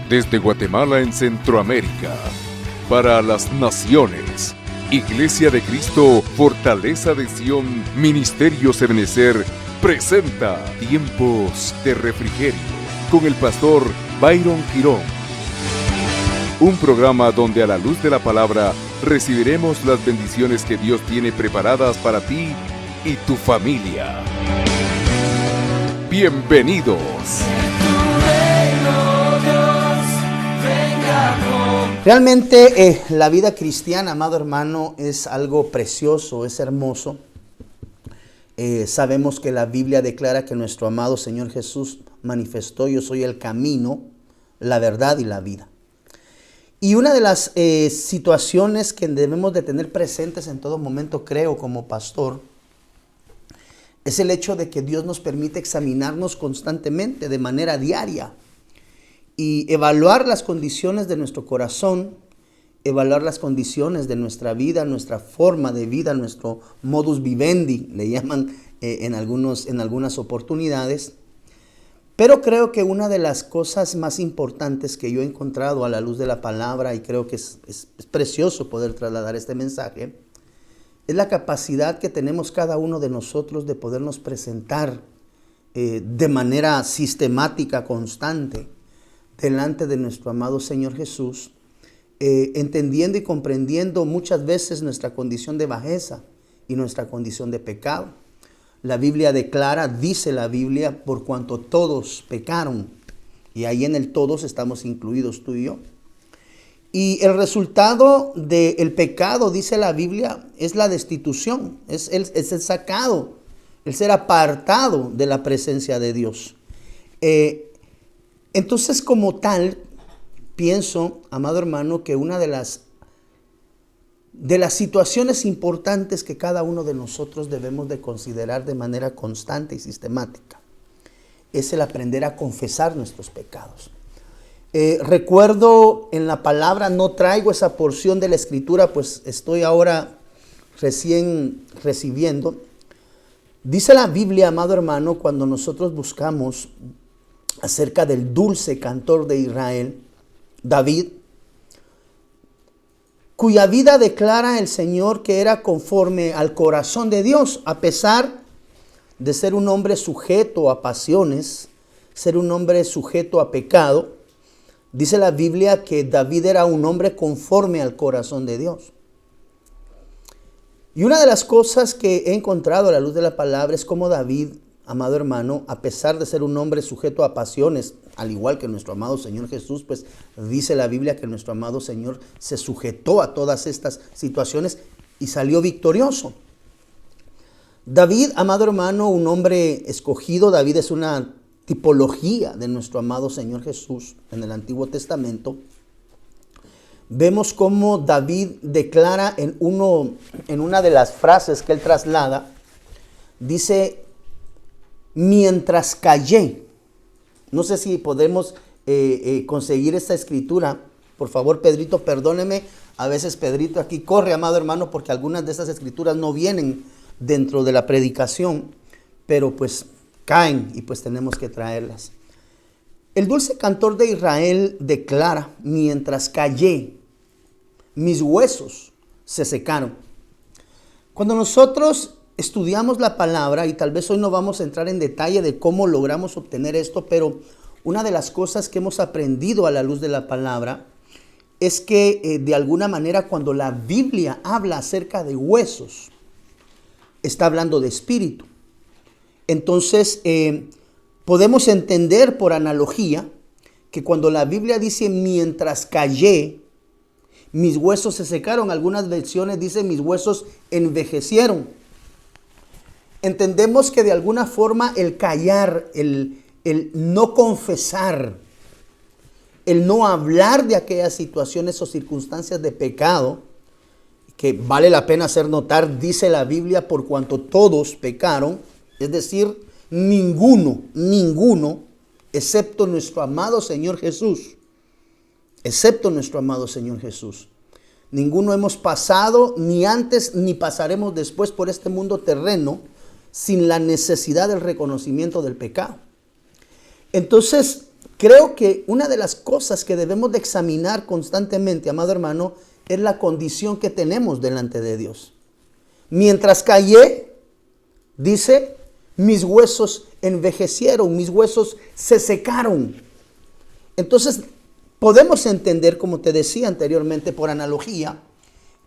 Desde Guatemala en Centroamérica, para las naciones, Iglesia de Cristo, Fortaleza de Sion, Ministerio Ebenecer, presenta Tiempos de Refrigerio, con el pastor Byron Girón. Un programa donde a la luz de la palabra recibiremos las bendiciones que Dios tiene preparadas para ti y tu familia. Bienvenidos. Realmente la vida cristiana, amado hermano, es algo precioso, es hermoso. Sabemos que la Biblia declara que nuestro amado Señor Jesús manifestó: yo soy el camino, la verdad y la vida. Y una de las situaciones que debemos de tener presentes en todo momento, creo, como pastor, es el hecho de que Dios nos permite examinarnos constantemente, de manera diaria, y evaluar las condiciones de nuestro corazón, evaluar las condiciones de nuestra vida, nuestra forma de vida, nuestro modus vivendi, le llaman en algunas oportunidades. Pero creo que una de las cosas más importantes que yo he encontrado a la luz de la palabra, y creo que es precioso poder trasladar este mensaje, es la capacidad que tenemos cada uno de nosotros de podernos presentar de manera sistemática, constante, delante de nuestro amado Señor Jesús, entendiendo y comprendiendo muchas veces nuestra condición de bajeza y nuestra condición de pecado. La Biblia declara, dice la Biblia, por cuanto todos pecaron, y ahí en el todos estamos incluidos tú y yo. Y el resultado del pecado, dice la Biblia, es la destitución, es el sacado, el ser apartado de la presencia de Dios. Entonces, como tal, pienso, amado hermano, que una de las situaciones importantes que cada uno de nosotros debemos de considerar de manera constante y sistemática es el aprender a confesar nuestros pecados. Recuerdo en la palabra, no traigo esa porción de la escritura, pues estoy ahora recién recibiendo. Dice la Biblia, amado hermano, cuando nosotros buscamos acerca del dulce cantor de Israel, David, cuya vida declara el Señor que era conforme al corazón de Dios, a pesar de ser un hombre sujeto a pasiones, ser un hombre sujeto a pecado. Dice la Biblia que David era un hombre conforme al corazón de Dios. Y una de las cosas que he encontrado a la luz de la palabra es cómo David, amado hermano, a pesar de ser un hombre sujeto a pasiones, al igual que nuestro amado Señor Jesús, pues dice la Biblia que nuestro amado Señor se sujetó a todas estas situaciones y salió victorioso. David, amado hermano, un hombre escogido. David es una tipología de nuestro amado Señor Jesús en el Antiguo Testamento. Vemos cómo David declara en una de las frases que él traslada, dice: mientras callé. No sé si podemos conseguir esta escritura. Por favor, Pedrito, perdóneme. A veces Pedrito aquí corre, amado hermano, porque algunas de estas escrituras no vienen dentro de la predicación, pero pues caen y pues tenemos que traerlas. El dulce cantor de Israel declara: mientras callé, mis huesos se secaron. Cuando nosotros estudiamos la palabra, y tal vez hoy no vamos a entrar en detalle de cómo logramos obtener esto, pero una de las cosas que hemos aprendido a la luz de la palabra es que de alguna manera cuando la Biblia habla acerca de huesos, está hablando de espíritu. Entonces podemos entender por analogía que cuando la Biblia dice mientras callé, mis huesos se secaron, algunas versiones dicen mis huesos envejecieron. Entendemos que de alguna forma el callar, el no confesar, el no hablar de aquellas situaciones o circunstancias de pecado, que vale la pena hacer notar, dice la Biblia, por cuanto todos pecaron, es decir, ninguno, excepto nuestro amado Señor Jesús, Ninguno hemos pasado, ni antes, ni pasaremos después por este mundo terreno, sin la necesidad del reconocimiento del pecado. Entonces, creo que una de las cosas que debemos de examinar constantemente, amado hermano, es la condición que tenemos delante de Dios. Mientras callé, dice, mis huesos envejecieron, mis huesos se secaron. Entonces, podemos entender, como te decía anteriormente por analogía,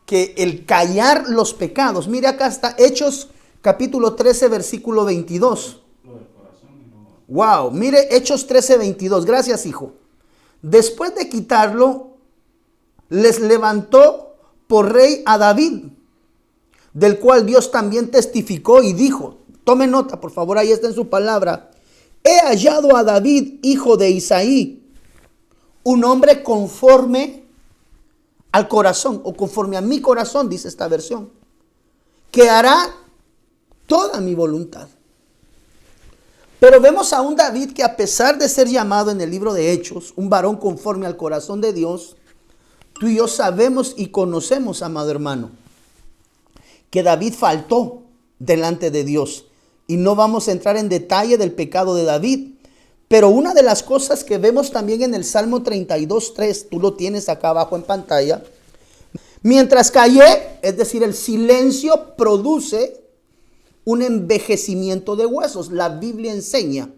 que el callar los pecados, mire acá está Hechos capítulo 13, versículo 22. Wow, mire Hechos 13, 22. Gracias, hijo. Después de quitarlo, les levantó por rey a David, del cual Dios también testificó y dijo, tome nota, por favor, ahí está en su palabra. He hallado a David, hijo de Isaí, un hombre conforme al corazón, o conforme a mi corazón, dice esta versión, que hará toda mi voluntad. Pero vemos a un David que, a pesar de ser llamado en el libro de Hechos, un varón conforme al corazón de Dios, tú y yo sabemos y conocemos, amado hermano, que David faltó delante de Dios. Y no vamos a entrar en detalle del pecado de David. Pero una de las cosas que vemos también en el Salmo 32:3, tú lo tienes acá abajo en pantalla. Mientras callé, es decir, el silencio produce un envejecimiento de huesos. La Biblia enseña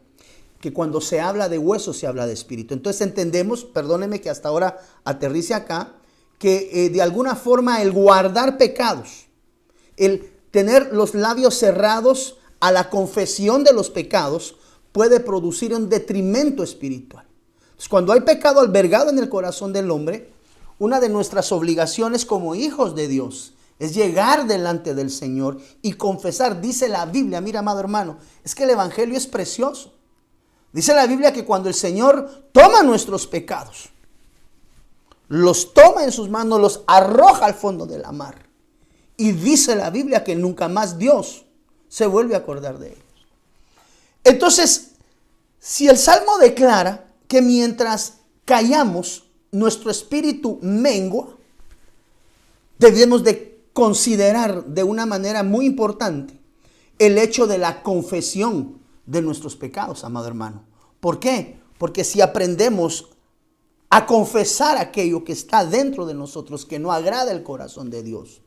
que cuando se habla de huesos se habla de espíritu. Entonces entendemos, perdóneme que hasta ahora aterrice acá, que de alguna forma el guardar pecados, el tener los labios cerrados a la confesión de los pecados, puede producir un detrimento espiritual. Entonces, cuando hay pecado albergado en el corazón del hombre, una de nuestras obligaciones como hijos de Dios es llegar delante del Señor y confesar. Dice la Biblia, mira, amado hermano, es que el evangelio es precioso. Dice la Biblia que cuando el Señor toma nuestros pecados, los toma en sus manos, los arroja al fondo de la mar. Y dice la Biblia que nunca más Dios se vuelve a acordar de ellos. Entonces, si el Salmo declara que mientras callamos, nuestro espíritu mengua, debemos de considerar de una manera muy importante el hecho de la confesión de nuestros pecados, amado hermano. ¿Por qué? Porque si aprendemos a confesar aquello que está dentro de nosotros, que no agrada el corazón de Dios,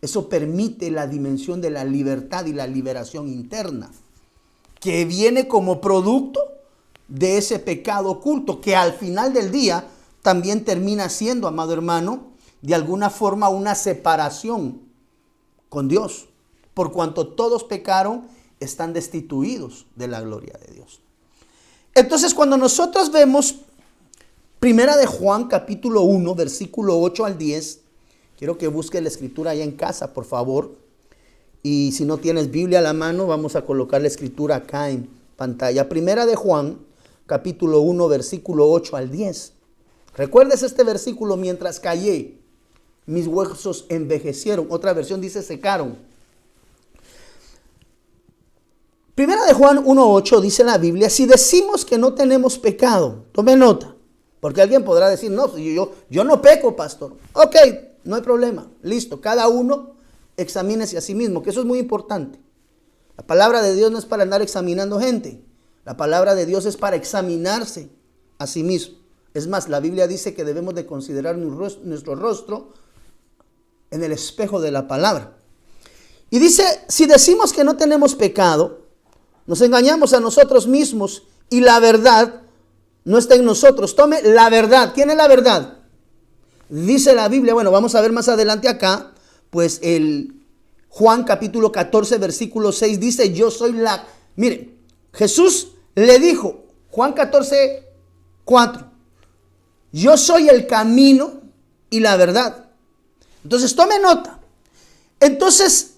eso permite la dimensión de la libertad y la liberación interna, que viene como producto de ese pecado oculto, que al final del día también termina siendo, amado hermano, de alguna forma una separación con Dios. Por cuanto todos pecaron, están destituidos de la gloria de Dios. Entonces, cuando nosotros vemos Primera de Juan, capítulo 1, versículo 8 al 10, quiero que busques la escritura allá en casa, por favor. Y si no tienes Biblia a la mano, vamos a colocar la escritura acá en pantalla. Primera de Juan, capítulo 1, versículo 8 al 10. ¿Recuerdas este versículo? Mientras callé, mis huesos envejecieron. Otra versión dice secaron. Primera de Juan 1:8 dice la Biblia, si decimos que no tenemos pecado, tome nota, porque alguien podrá decir, no, yo no peco, pastor. Ok, no hay problema, listo, cada uno examínese a sí mismo, que eso es muy importante. La palabra de Dios no es para andar examinando gente, la palabra de Dios es para examinarse a sí mismo. Es más, la Biblia dice que debemos de considerar nuestro rostro en el espejo de la palabra. Y dice, si decimos que no tenemos pecado, nos engañamos a nosotros mismos y la verdad no está en nosotros. Tome la verdad. ¿Quién es la verdad? Dice la Biblia, bueno, vamos a ver más adelante acá, pues el Juan capítulo 14, versículo 6 dice, yo soy la... Miren, Jesús le dijo, Juan 14, 4, yo soy el camino y la verdad. Entonces, tome nota. Entonces,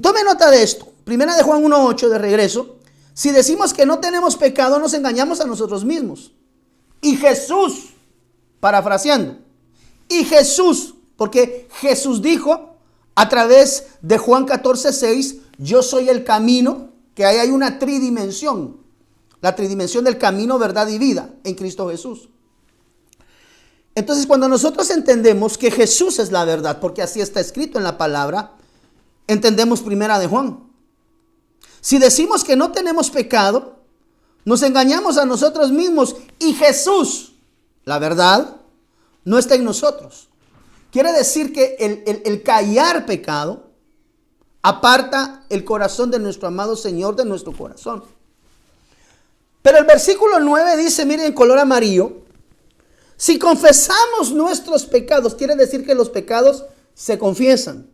tome nota de esto. Primera de Juan 1:8 de regreso. Si decimos que no tenemos pecado, nos engañamos a nosotros mismos. Y Jesús, parafraseando, y Jesús, porque Jesús dijo a través de Juan 14:6, yo soy el camino, que ahí hay una tridimensión. La tridimensión del camino, verdad y vida en Cristo Jesús. Entonces, cuando nosotros entendemos que Jesús es la verdad, porque así está escrito en la palabra, entendemos Primera de Juan. Si decimos que no tenemos pecado, Nos engañamos a nosotros mismos y Jesús, la verdad, no está en nosotros. Quiere decir que el callar pecado aparta el corazón de nuestro amado Señor de nuestro corazón. Pero el versículo 9 dice, miren en color amarillo, si confesamos nuestros pecados, quiere decir que los pecados se confiesan.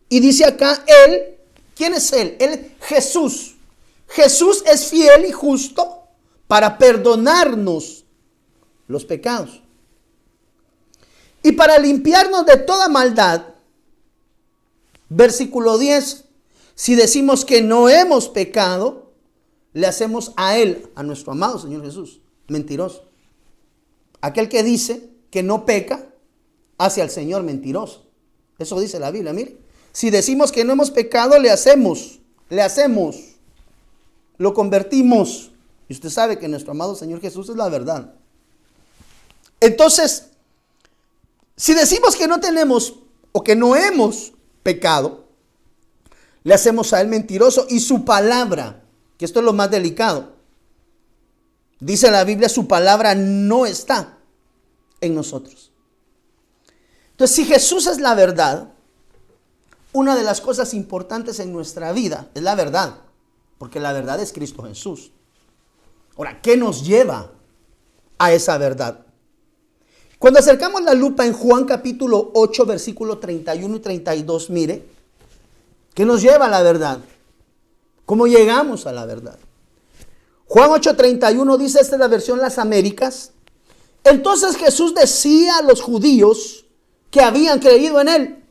Y dice acá, Él, ¿quién es Él? Él, Jesús. Jesús es fiel y justo para perdonarnos los pecados y para limpiarnos de toda maldad. Versículo 10, si decimos que no hemos pecado, le hacemos a Él, a nuestro amado Señor Jesús, mentiroso. Aquel que dice que no peca, hace al Señor mentiroso. Eso dice la Biblia, mire. Si decimos que no hemos pecado, le hacemos, lo convertimos. Y usted sabe que nuestro amado Señor Jesús es la verdad. Entonces, si decimos que no tenemos o que no hemos pecado, le hacemos a Él mentiroso y su palabra, que esto es lo más delicado, dice la Biblia, su palabra no está en nosotros. Entonces, si Jesús es la verdad, una de las cosas importantes en nuestra vida es la verdad, porque la verdad es Cristo Jesús. Ahora, ¿qué nos lleva a esa verdad? Cuando acercamos la lupa en Juan capítulo 8, versículo 31 y 32, mire, ¿qué nos lleva a la verdad? ¿Cómo llegamos a la verdad? Juan 8:31 dice, esta es la versión Las Américas. Entonces Jesús decía a los judíos que habían creído en Él,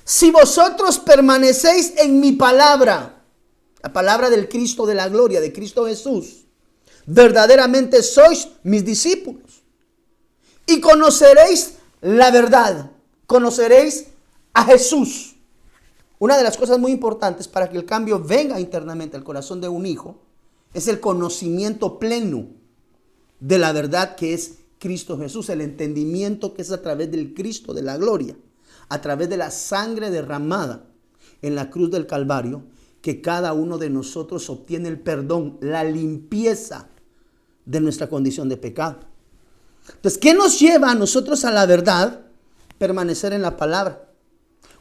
si vosotros permanecéis en mi palabra, la palabra del Cristo de la gloria, de Cristo Jesús, verdaderamente sois mis discípulos y conoceréis la verdad, conoceréis a Jesús. Una de las cosas muy importantes para que el cambio venga internamente al corazón de un hijo es el conocimiento pleno de la verdad que es Cristo Jesús, el entendimiento que es a través del Cristo de la gloria, a través de la sangre derramada en la cruz del Calvario, que cada uno de nosotros obtiene el perdón, la limpieza de nuestra condición de pecado. Entonces, ¿qué nos lleva a nosotros a la verdad? Permanecer en la palabra.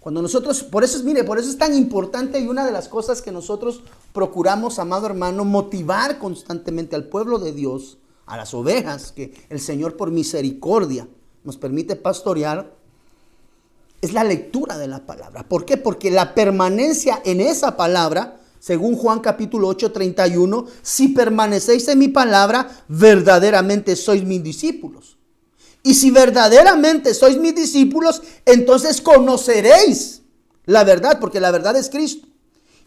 Cuando nosotros, por eso es tan importante, y una de las cosas que nosotros procuramos, amado hermano, motivar constantemente al pueblo de Dios, a las ovejas que el Señor por misericordia nos permite pastorear, es la lectura de la palabra. ¿Por qué? Porque la permanencia en esa palabra, según Juan capítulo 8:31, si permanecéis en mi palabra, verdaderamente sois mis discípulos. Y si verdaderamente sois mis discípulos, entonces conoceréis la verdad, porque la verdad es Cristo.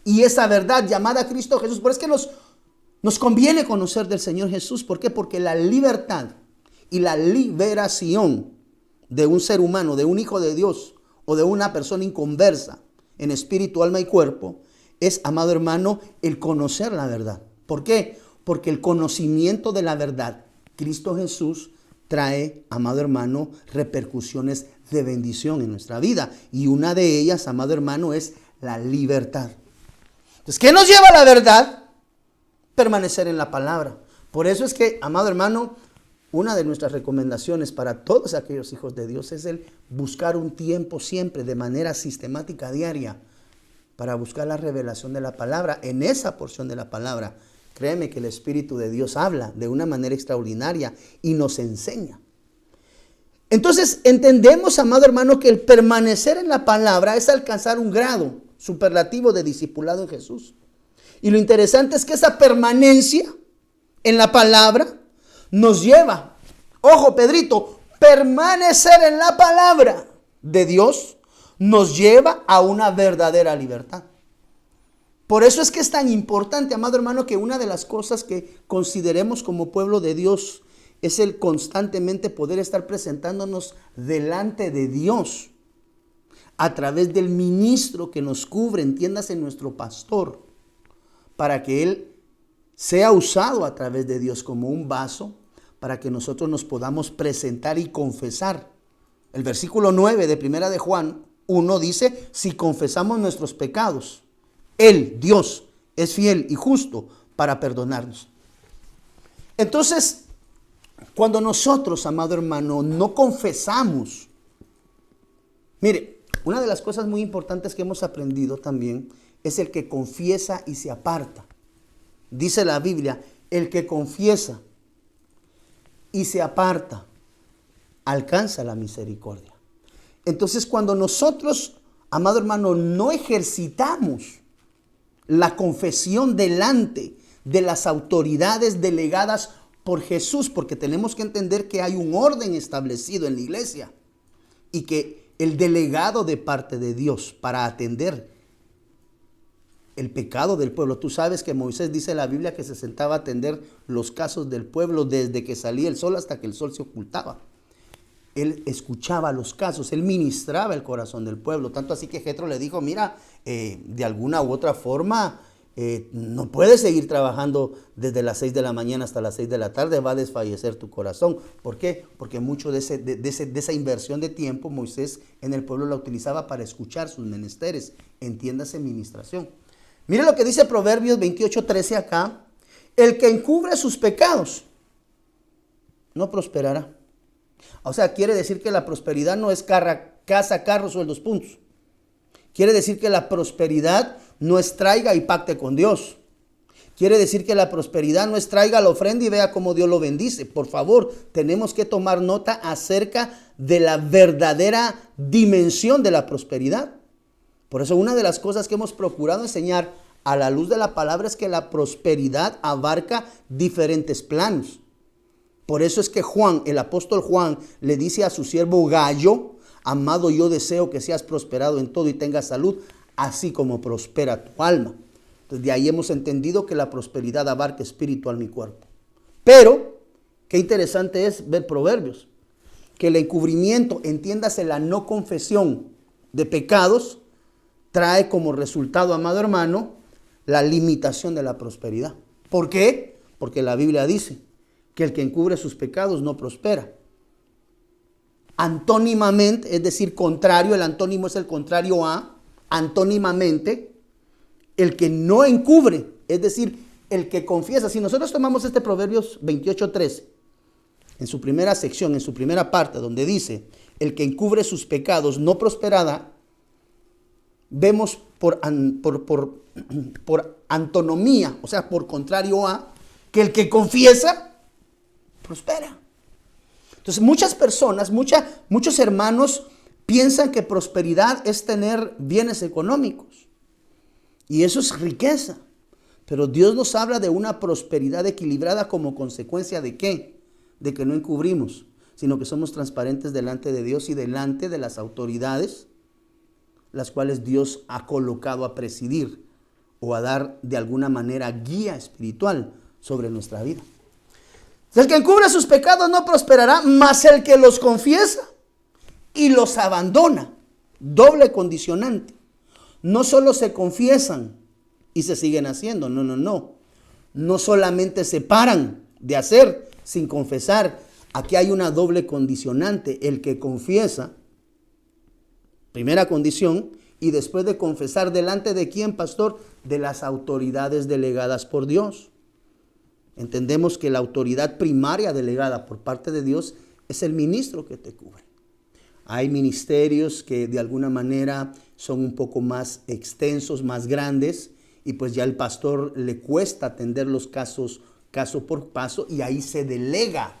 Y esa verdad llamada Cristo Jesús, por eso es que nos conviene conocer del Señor Jesús. ¿Por qué? Porque la libertad y la liberación de un ser humano, de un hijo de Dios o de una persona inconversa en espíritu, alma y cuerpo, es, amado hermano, el conocer la verdad. ¿Por qué? Porque el conocimiento de la verdad, Cristo Jesús, trae, amado hermano, repercusiones de bendición en nuestra vida. Y una de ellas, amado hermano, es la libertad. Entonces, ¿qué nos lleva a la verdad? Permanecer en la palabra. Por eso es que, amado hermano, una de nuestras recomendaciones para todos aquellos hijos de Dios es el buscar un tiempo siempre, de manera sistemática, diaria, para buscar la revelación de la palabra. En esa porción de la palabra, créeme que el Espíritu de Dios habla de una manera extraordinaria y nos enseña. Entonces entendemos, amado hermano, que el permanecer en la palabra es alcanzar un grado superlativo de discipulado en Jesús. Y lo interesante es que esa permanencia en la palabra nos lleva, ojo Pedrito, permanecer en la palabra de Dios nos lleva a una verdadera libertad. Por eso es que es tan importante, amado hermano, que una de las cosas que consideremos como pueblo de Dios es el constantemente poder estar presentándonos delante de Dios a través del ministro que nos cubre, entiéndase nuestro pastor, para que Él sea usado a través de Dios como un vaso para que nosotros nos podamos presentar y confesar. El versículo 9 de 1 de Juan 1 dice, si confesamos nuestros pecados, Él, Dios, es fiel y justo para perdonarnos. Entonces, cuando nosotros, amado hermano, no confesamos, mire, una de las cosas muy importantes que hemos aprendido también es el que confiesa y se aparta. Dice la Biblia, el que confiesa y se aparta alcanza la misericordia. Entonces, cuando nosotros, amado hermano, no ejercitamos la confesión delante de las autoridades delegadas por Jesús, porque tenemos que entender que hay un orden establecido en la iglesia y que el delegado de parte de Dios para atender el pecado del pueblo. Tú sabes que Moisés, dice la Biblia, que se sentaba a atender los casos del pueblo desde que salía el sol hasta que el sol se ocultaba. Él escuchaba los casos, él ministraba el corazón del pueblo. Tanto así que Jetro le dijo, mira, de alguna u otra forma, no puedes seguir trabajando desde las 6 de la mañana hasta las 6 de la tarde, va a desfallecer tu corazón. ¿Por qué? Porque mucho de esa inversión de tiempo Moisés en el pueblo la utilizaba para escuchar sus menesteres, entiéndase ministración. Mire lo que dice Proverbios 28:13 acá, el que encubre sus pecados no prosperará. O sea, quiere decir que la prosperidad no es casa, carros, sueldos, puntos. Quiere decir que la prosperidad no es traiga y pacte con Dios. Quiere decir que la prosperidad no es traiga la ofrenda y vea cómo Dios lo bendice. Por favor, tenemos que tomar nota acerca de la verdadera dimensión de la prosperidad. Por eso una de las cosas que hemos procurado enseñar a la luz de la palabra es que la prosperidad abarca diferentes planos. Por eso es que Juan, el apóstol Juan, le dice a su siervo Gallo, amado, yo deseo que seas prosperado en todo y tengas salud, así como prospera tu alma. Entonces, de ahí hemos entendido que la prosperidad abarca espíritu, alma y cuerpo. Pero, qué interesante es ver Proverbios, que el encubrimiento, entiéndase la no confesión de pecados, trae como resultado, amado hermano, la limitación de la prosperidad. ¿Por qué? Porque la Biblia dice que el que encubre sus pecados no prospera. Antónimamente, es decir, contrario, el antónimo es el contrario a, antónimamente, el que no encubre, es decir, el que confiesa. Si nosotros tomamos este Proverbios 28:13, en su primera sección, en su primera parte, donde dice, el que encubre sus pecados no prosperará, vemos por antonomía, o sea, por contrario a, que el que confiesa, prospera. Entonces muchas personas, muchos hermanos piensan que prosperidad es tener bienes económicos. Y eso es riqueza. Pero Dios nos habla de una prosperidad equilibrada como consecuencia ¿de qué? De que no encubrimos, sino que somos transparentes delante de Dios y delante de las autoridades, las cuales Dios ha colocado a presidir o a dar de alguna manera guía espiritual sobre nuestra vida. El que encubre sus pecados no prosperará, mas el que los confiesa y los abandona. Doble condicionante. No solo se confiesan y se siguen haciendo, no. No solamente se paran de hacer sin confesar. Aquí hay una doble condicionante. El que confiesa, primera condición, y después de confesar, ¿delante de quién, pastor? De las autoridades delegadas por Dios. Entendemos que la autoridad primaria delegada por parte de Dios es el ministro que te cubre. Hay ministerios que de alguna manera son un poco más extensos, más grandes, y pues ya al pastor le cuesta atender los casos caso por paso, y ahí se delega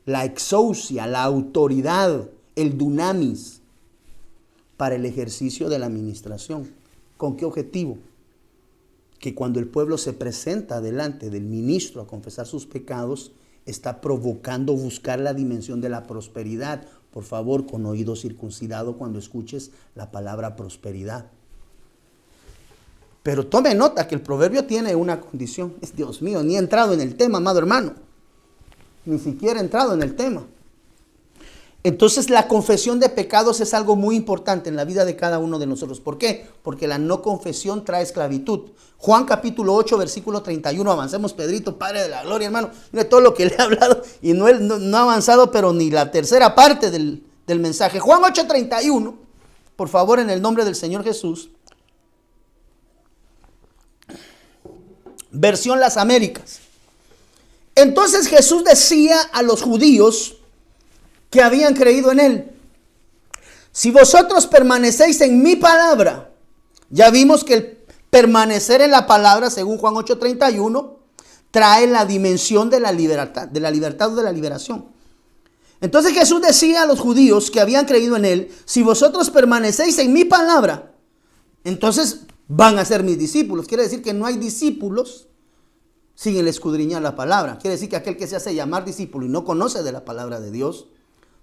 la exousia, la autoridad, el dunamis para el ejercicio de la administración. ¿Con qué objetivo? Que cuando el pueblo se presenta delante del ministro a confesar sus pecados, está provocando buscar la dimensión de la prosperidad. Por favor, con oído circuncidado cuando escuches la palabra prosperidad. Pero tome nota que el proverbio tiene una condición. Dios mío, ni he entrado en el tema, amado hermano. Ni siquiera he entrado en el tema. Entonces la confesión de pecados es algo muy importante en la vida de cada uno de nosotros. ¿Por qué? Porque la no confesión trae esclavitud. Juan capítulo 8, versículo 31. Avancemos, Pedrito, Padre de la gloria, hermano. Mire todo lo que le he hablado y no ha avanzado, pero ni la tercera parte del mensaje. Juan 8, 31. Por favor, en el nombre del Señor Jesús. versión Las Américas. Entonces Jesús decía a los judíos que habían creído en él: si vosotros permanecéis en mi palabra. Ya vimos que el permanecer en la palabra, según Juan 8:31, trae la dimensión de la libertad o de la liberación. Entonces Jesús decía a los judíos que habían creído en él: si vosotros permanecéis en mi palabra, entonces van a ser mis discípulos. Quiere decir que no hay discípulos sin el escudriñar la palabra. Quiere decir que aquel que se hace llamar discípulo y no conoce de la palabra de Dios,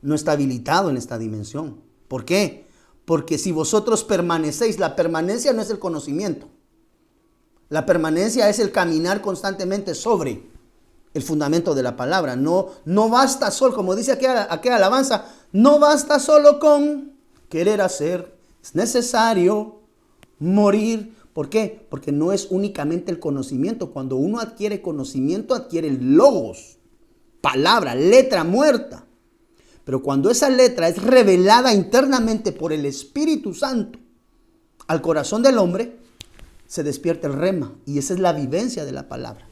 no está habilitado en esta dimensión. ¿Por qué? Porque si vosotros permanecéis, la permanencia no es el conocimiento. La permanencia es el caminar constantemente sobre el fundamento de la palabra. No basta solo, como dice aquella alabanza, no basta solo con querer hacer, es necesario morir. ¿Por qué? Porque no es únicamente el conocimiento. Cuando uno adquiere conocimiento, adquiere el logos, palabra, letra muerta. Pero cuando esa letra es revelada internamente por el Espíritu Santo al corazón del hombre, se despierta el rema. Y esa es la vivencia de la palabra.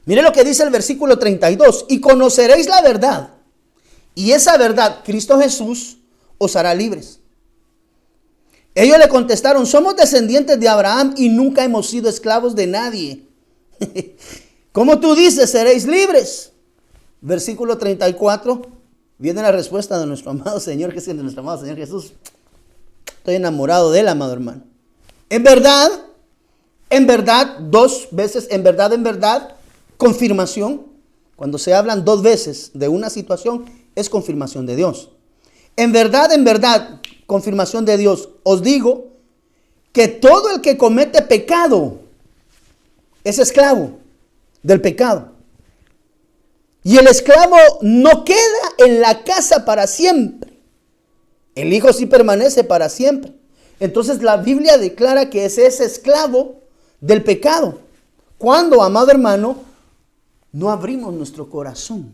Mire lo que dice el versículo 32. Y conoceréis la verdad. Y esa verdad, Cristo Jesús, os hará libres. Ellos le contestaron: somos descendientes de Abraham y nunca hemos sido esclavos de nadie. ¿Cómo tú dices, seréis libres? Versículo 34. Viene la respuesta de nuestro amado Señor, que es de nuestro amado Señor Jesús. Estoy enamorado de él, amado hermano. En verdad, dos veces, en verdad, confirmación. Cuando se hablan dos veces de una situación, es confirmación de Dios. En verdad, confirmación de Dios. Os digo que todo el que comete pecado es esclavo del pecado. Y el esclavo no queda en la casa para siempre. El Hijo sí permanece para siempre. Entonces la Biblia declara que es ese esclavo del pecado. Cuando, amado hermano, no abrimos nuestro corazón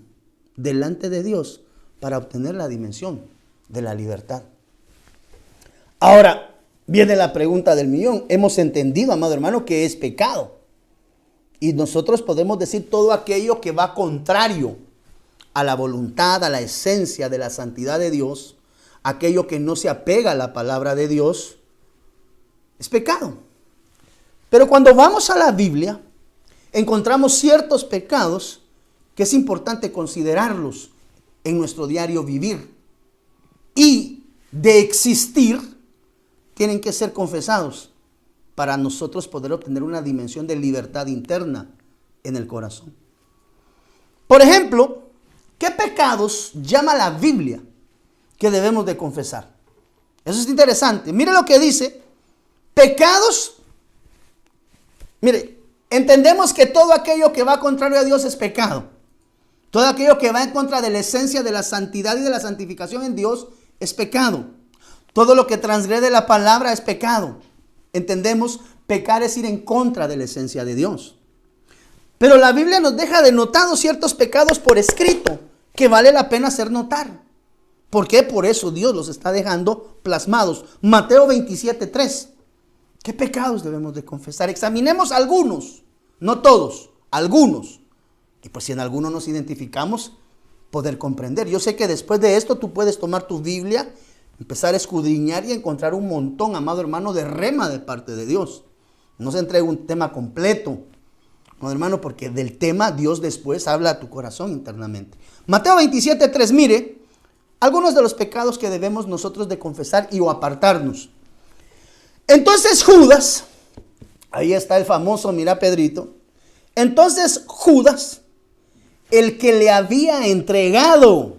delante de Dios para obtener la dimensión de la libertad. Ahora viene la pregunta del millón. Hemos entendido, amado hermano, que es pecado. Y nosotros podemos decir todo aquello que va contrario a la voluntad, a la esencia de la santidad de Dios, aquello que no se apega a la palabra de Dios, es pecado. Pero cuando vamos a la Biblia, encontramos ciertos pecados que es importante considerarlos en nuestro diario vivir. Y de existir, tienen que ser confesados para nosotros poder obtener una dimensión de libertad interna en el corazón. Por ejemplo, ¿qué pecados llama la Biblia que debemos de confesar? Eso es interesante. Mire lo que dice. Pecados. Mire, entendemos que todo aquello que va contrario a Dios es pecado. Todo aquello que va en contra de la esencia de la santidad y de la santificación en Dios es pecado. Todo lo que transgrede la palabra es pecado. Entendemos, pecar es ir en contra de la esencia de Dios. Pero la Biblia nos deja denotados ciertos pecados por escrito que vale la pena hacer notar. ¿Por qué? Por eso Dios los está dejando plasmados. Mateo 27:3. ¿Qué pecados debemos de confesar? Examinemos algunos, no todos, algunos. Y pues si en alguno nos identificamos, poder comprender. Yo sé que después de esto tú puedes tomar tu Biblia, empezar a escudriñar y encontrar un montón, amado hermano, de rema de parte de Dios. No se entrega un tema completo, amado hermano, porque del tema Dios después habla a tu corazón internamente. Mateo 27:3, mire, algunos de los pecados que debemos nosotros de confesar y o apartarnos. Entonces Judas, ahí está el famoso, mira Pedrito. Entonces Judas, el que le había entregado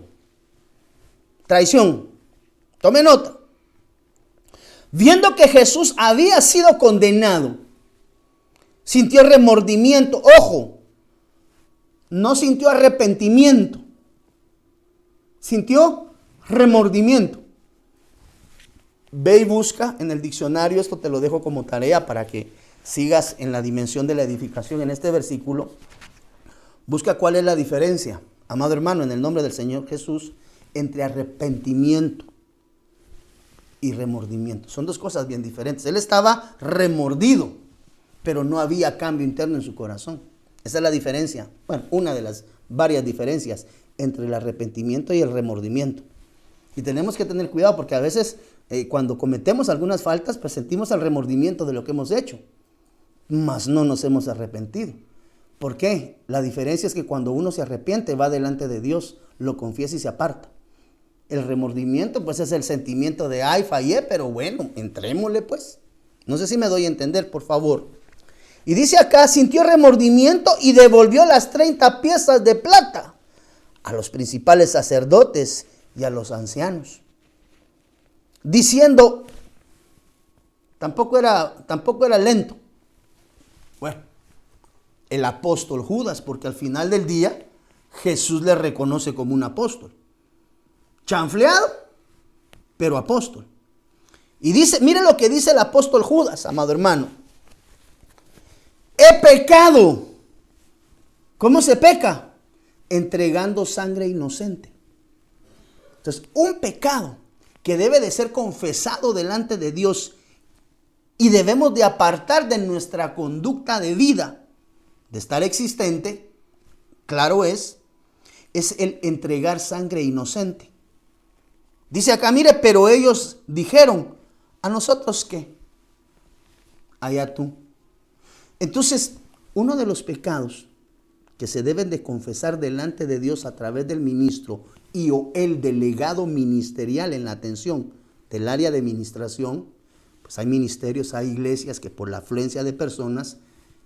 traición, tome nota, viendo que Jesús había sido condenado, sintió remordimiento. Ojo, no sintió arrepentimiento, sintió remordimiento. Ve y busca en el diccionario, esto te lo dejo como tarea para que sigas en la dimensión de la edificación en este versículo. Busca cuál es la diferencia, amado hermano, en el nombre del Señor Jesús, entre arrepentimiento y remordimiento. Son dos cosas bien diferentes. Él estaba remordido pero no había cambio interno en su corazón. Esa es la diferencia, bueno, una de las varias diferencias entre el arrepentimiento y el remordimiento. Y tenemos que tener cuidado porque a veces cuando cometemos algunas faltas, pues sentimos el remordimiento de lo que hemos hecho, mas no nos hemos arrepentido. ¿Por qué? La diferencia es que cuando uno se arrepiente, va delante de Dios, lo confiesa y se aparta. El remordimiento pues es el sentimiento de, ay, fallé, pero bueno, entrémosle pues. No sé si me doy a entender, por favor. Y dice acá, sintió remordimiento y devolvió las 30 piezas de plata a los principales sacerdotes y a los ancianos, diciendo, tampoco era lento. Bueno, el apóstol Judas, porque al final del día Jesús le reconoce como un apóstol. Chanfleado, pero apóstol. Y dice, mire lo que dice el apóstol Judas, amado hermano. He pecado. ¿Cómo se peca? Entregando sangre inocente. Entonces, un pecado que debe de ser confesado delante de Dios y debemos de apartar de nuestra conducta de vida, de estar existente, claro es el entregar sangre inocente. Dice acá, mire, pero ellos dijeron, ¿a nosotros qué? Allá tú. Entonces, uno de los pecados que se deben de confesar delante de Dios a través del ministro y o el delegado ministerial en la atención del área de administración, pues hay ministerios, hay iglesias que por la afluencia de personas,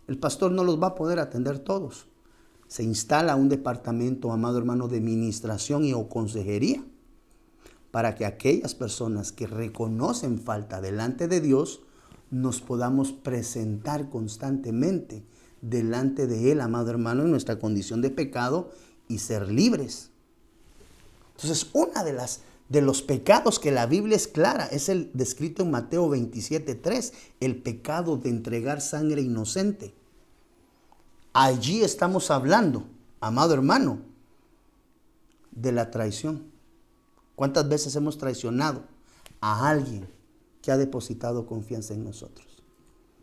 el pastor no los va a poder atender todos. Se instala un departamento, amado hermano, de administración y o consejería, para que aquellas personas que reconocen falta delante de Dios, nos podamos presentar constantemente delante de Él, amado hermano, en nuestra condición de pecado y ser libres. Entonces, una de los pecados que la Biblia es clara es el descrito en Mateo 27:3, el pecado de entregar sangre inocente. Allí estamos hablando, amado hermano, de la traición. ¿Cuántas veces hemos traicionado a alguien que ha depositado confianza en nosotros?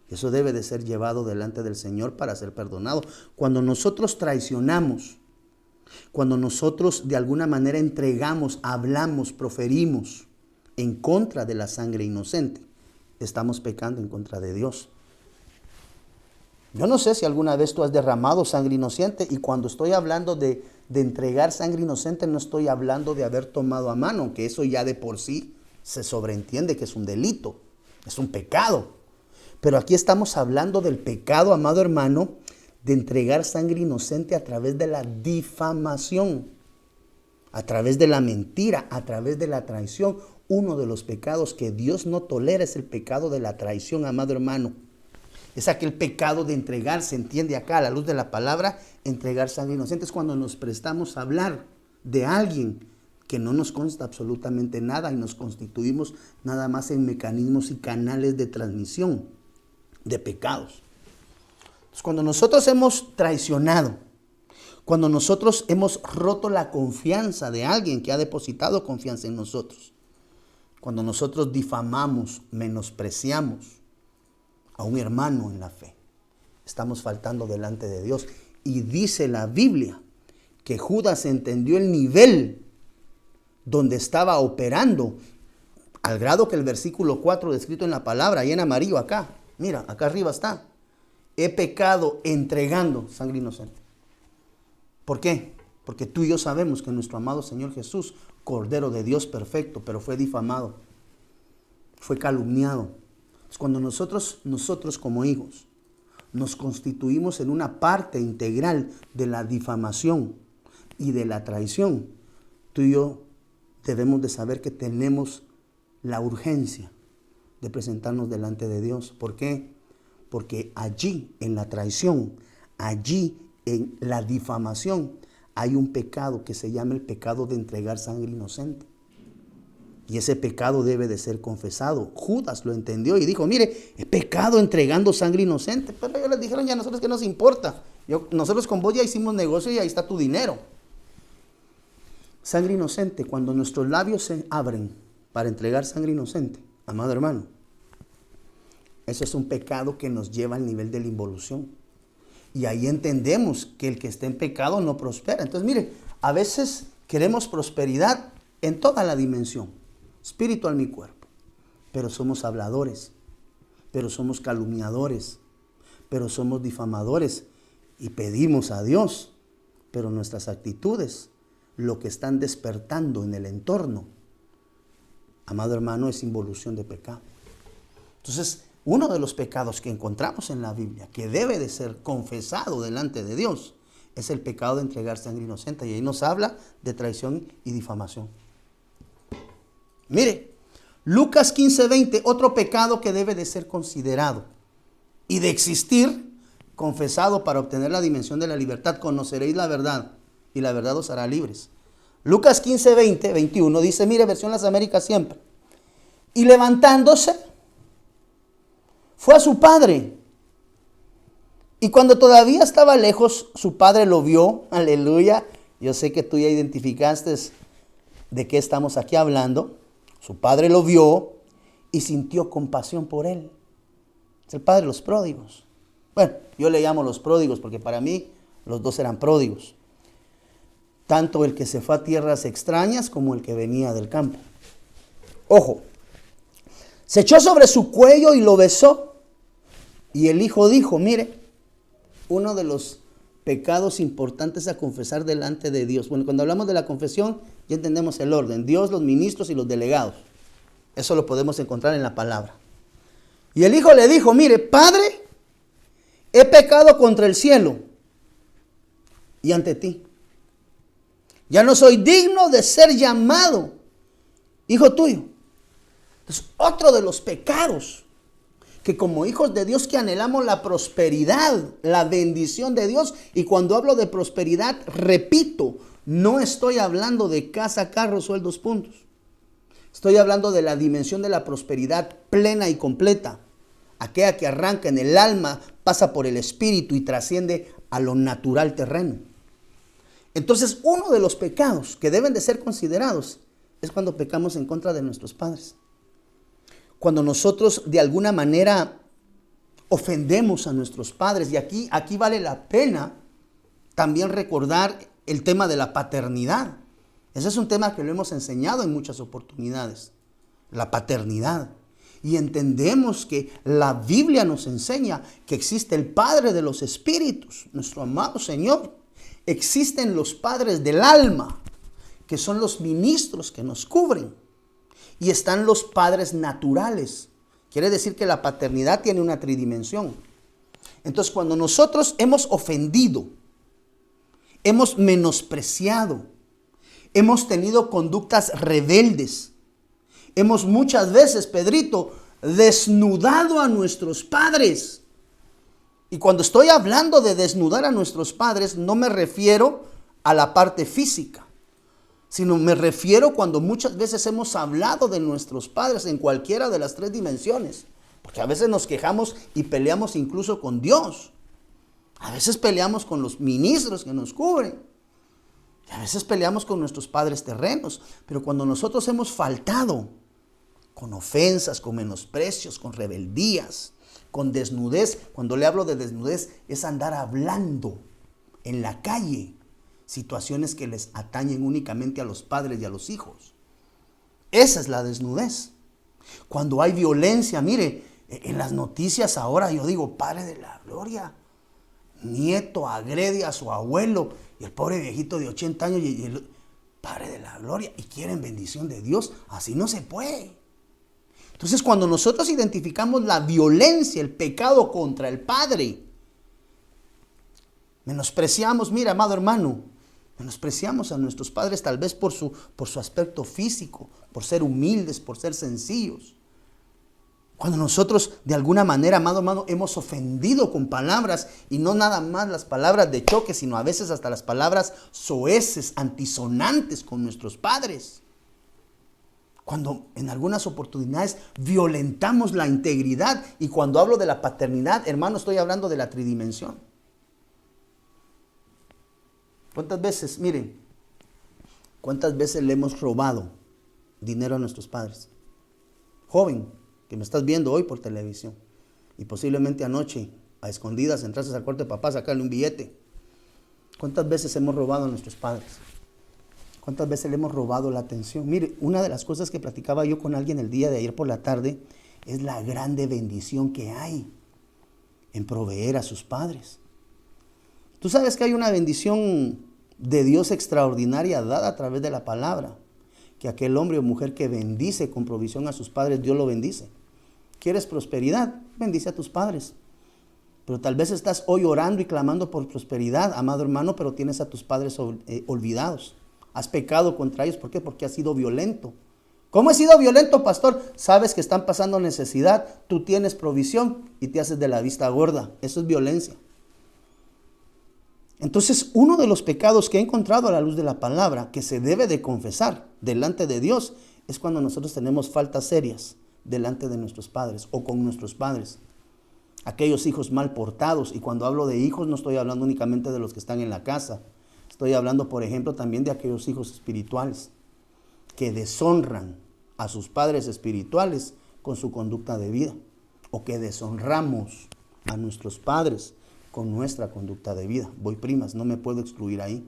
Eso debe de ser llevado delante del Señor para ser perdonado. Cuando nosotros traicionamos, cuando nosotros de alguna manera entregamos, hablamos, proferimos en contra de la sangre inocente, estamos pecando en contra de Dios. Yo no sé si alguna vez tú has derramado sangre inocente, y cuando estoy hablando de entregar sangre inocente, no estoy hablando de haber tomado a mano, que eso ya de por sí se sobreentiende que es un delito, es un pecado. Pero aquí estamos hablando del pecado, amado hermano, de entregar sangre inocente a través de la difamación, a través de la mentira, a través de la traición. Uno de los pecados que Dios no tolera es el pecado de la traición, amado hermano. Es aquel pecado de entregar, se entiende acá a la luz de la palabra, entregar sangre inocente. Es cuando nos prestamos a hablar de alguien que no nos consta absolutamente nada y nos constituimos nada más en mecanismos y canales de transmisión de pecados. Entonces, cuando nosotros hemos traicionado, cuando nosotros hemos roto la confianza de alguien que ha depositado confianza en nosotros, cuando nosotros difamamos, menospreciamos a un hermano en la fe, estamos faltando delante de Dios. Y dice la Biblia que Judas entendió el nivel donde estaba operando, al grado que el versículo 4 descrito en la palabra, ahí en amarillo acá, mira, acá arriba está, he pecado entregando sangre inocente. ¿Por qué? Porque tú y yo sabemos que nuestro amado Señor Jesús, Cordero de Dios perfecto, pero fue difamado, fue calumniado. Pues cuando nosotros como hijos nos constituimos en una parte integral de la difamación y de la traición, tú y yo debemos de saber que tenemos la urgencia de presentarnos delante de Dios. ¿Por qué? Porque allí en la traición, allí en la difamación, hay un pecado que se llama el pecado de entregar sangre inocente. Y ese pecado debe de ser confesado. Judas lo entendió y dijo, mire, he pecado entregando sangre inocente. Pero ellos les dijeron, ya a nosotros qué nos importa. Nosotros con vos ya hicimos negocio y ahí está tu dinero. Sangre inocente, cuando nuestros labios se abren para entregar sangre inocente, amado hermano, Eso es un pecado que nos lleva al nivel de la involución. Y ahí entendemos que el que está en pecado no prospera. Entonces, mire, a veces queremos prosperidad en toda la dimensión, espiritual, mi cuerpo. Pero somos habladores, pero somos calumniadores, pero somos difamadores y pedimos a Dios, pero nuestras actitudes, lo que están despertando en el entorno, amado hermano, es involución de pecado. Entonces, uno de los pecados que encontramos en la Biblia, que debe de ser confesado delante de Dios, es el pecado de entregar sangre inocente. Y ahí nos habla de traición y difamación. Mire, Lucas 15:20, otro pecado que debe de ser considerado y de existir, confesado para obtener la dimensión de la libertad. Conoceréis la verdad y la verdad os hará libres. Lucas 15:20, 21 dice, mire, versión Las Américas siempre. Y levantándose, fue a su padre. Y cuando todavía estaba lejos, su padre lo vio. Aleluya. Yo sé que tú ya identificaste de qué estamos aquí hablando. Su padre lo vio y sintió compasión por él. Es el padre de los pródigos. Bueno, yo le llamo los pródigos porque para mí los dos eran pródigos. Tanto el que se fue a tierras extrañas como el que venía del campo. Ojo. Se echó sobre su cuello y lo besó. Y el hijo dijo, mire, uno de los pecados importantes a confesar delante de Dios. Bueno, cuando hablamos de la confesión, ya entendemos el orden. Dios, los ministros y los delegados. Eso lo podemos encontrar en la palabra. Y el hijo le dijo, mire, Padre, he pecado contra el cielo y ante ti. Ya no soy digno de ser llamado hijo tuyo. Entonces, otro de los pecados que como hijos de Dios que anhelamos la prosperidad, la bendición de Dios. Y cuando hablo de prosperidad, repito, no estoy hablando de casa, carro, sueldos, puntos. Estoy hablando de la dimensión de la prosperidad plena y completa. Aquella que arranca en el alma, pasa por el espíritu y trasciende a lo natural terreno. Entonces, uno de los pecados que deben de ser considerados es cuando pecamos en contra de nuestros padres. Cuando nosotros de alguna manera ofendemos a nuestros padres. Y aquí vale la pena también recordar el tema de la paternidad. Ese es un tema que lo hemos enseñado en muchas oportunidades. La paternidad. Y entendemos que la Biblia nos enseña que existe el Padre de los Espíritus, nuestro amado Señor. Existen los padres del alma, que son los ministros que nos cubren. Y están los padres naturales. Quiere decir que la paternidad tiene una tridimensión. Entonces, cuando nosotros hemos ofendido, hemos menospreciado, hemos tenido conductas rebeldes, hemos muchas veces, Pedrito, desnudado a nuestros padres. Y cuando estoy hablando de desnudar a nuestros padres, no me refiero a la parte física, sino me refiero cuando muchas veces hemos hablado de nuestros padres en cualquiera de las tres dimensiones. Porque a veces nos quejamos y peleamos incluso con Dios. A veces peleamos con los ministros que nos cubren. Y a veces peleamos con nuestros padres terrenos. Pero cuando nosotros hemos faltado con ofensas, con menosprecios, con rebeldías, con desnudez, cuando le hablo de desnudez es andar hablando en la calle situaciones que les atañen únicamente a los padres y a los hijos. Esa es la desnudez. Cuando hay violencia, mire, en las noticias ahora yo digo, Padre de la Gloria, nieto agrede a su abuelo y el pobre viejito de 80 años y el Padre de la Gloria y quieren bendición de Dios. Así no se puede. Entonces, cuando nosotros identificamos la violencia, el pecado contra el Padre, menospreciamos, mira, amado hermano, menospreciamos a nuestros padres tal vez por su aspecto físico, por ser humildes, por ser sencillos. Cuando nosotros de alguna manera, amado hermano, hemos ofendido con palabras y no nada más las palabras de choque, sino a veces hasta las palabras soeces, antisonantes con nuestros padres. Cuando en algunas oportunidades violentamos la integridad. Y cuando hablo de la paternidad, hermano, estoy hablando de la tridimensión. ¿Cuántas veces, miren, cuántas veces le hemos robado dinero a nuestros padres? Joven, que me estás viendo hoy por televisión. y posiblemente anoche, a escondidas, entraste al cuarto de papá a sacarle un billete. ¿Cuántas veces hemos robado a nuestros padres? ¿Cuántas veces le hemos robado la atención? Mire, una de las cosas que platicaba yo con alguien el día de ayer por la tarde es la grande bendición que hay en proveer a sus padres. Tú sabes que hay una bendición de Dios extraordinaria dada a través de la palabra, que aquel hombre o mujer que bendice con provisión a sus padres, Dios lo bendice. ¿Quieres prosperidad? Bendice a tus padres. Pero tal vez estás hoy orando y clamando por prosperidad, amado hermano, pero tienes a tus padres olvidados. Has pecado contra ellos. ¿Por qué? Porque has sido violento. ¿Cómo he sido violento, pastor? Sabes que están pasando necesidad, tú tienes provisión y te haces de la vista gorda. Eso es violencia. Entonces, uno de los pecados que he encontrado a la luz de la palabra, que se debe de confesar delante de Dios, es cuando nosotros tenemos faltas serias delante de nuestros padres o con nuestros padres. Aquellos hijos mal portados, y cuando hablo de hijos no estoy hablando únicamente de los que están en la casa. Estoy hablando, por ejemplo, también de aquellos hijos espirituales que deshonran a sus padres espirituales con su conducta de vida, o que deshonramos a nuestros padres con nuestra conducta de vida. Voy primas, no me puedo excluir ahí.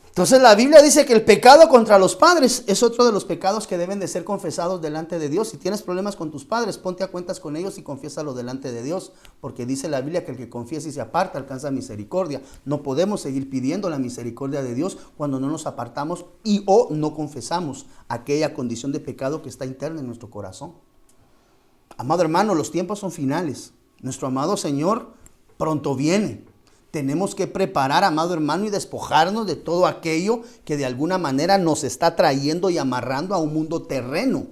Entonces la Biblia dice que el pecado contra los padres es otro de los pecados que deben de ser confesados delante de Dios. Si tienes problemas con tus padres, ponte a cuentas con ellos y confiésalo delante de Dios, porque dice la Biblia que el que confiesa y se aparta alcanza misericordia. No podemos seguir pidiendo la misericordia de Dios cuando no nos apartamos y o no confesamos aquella condición de pecado que está interna en nuestro corazón. Amado hermano, los tiempos son finales. Nuestro amado Señor pronto viene. Tenemos que preparar, amado hermano, y despojarnos de todo aquello que de alguna manera nos está trayendo y amarrando a un mundo terreno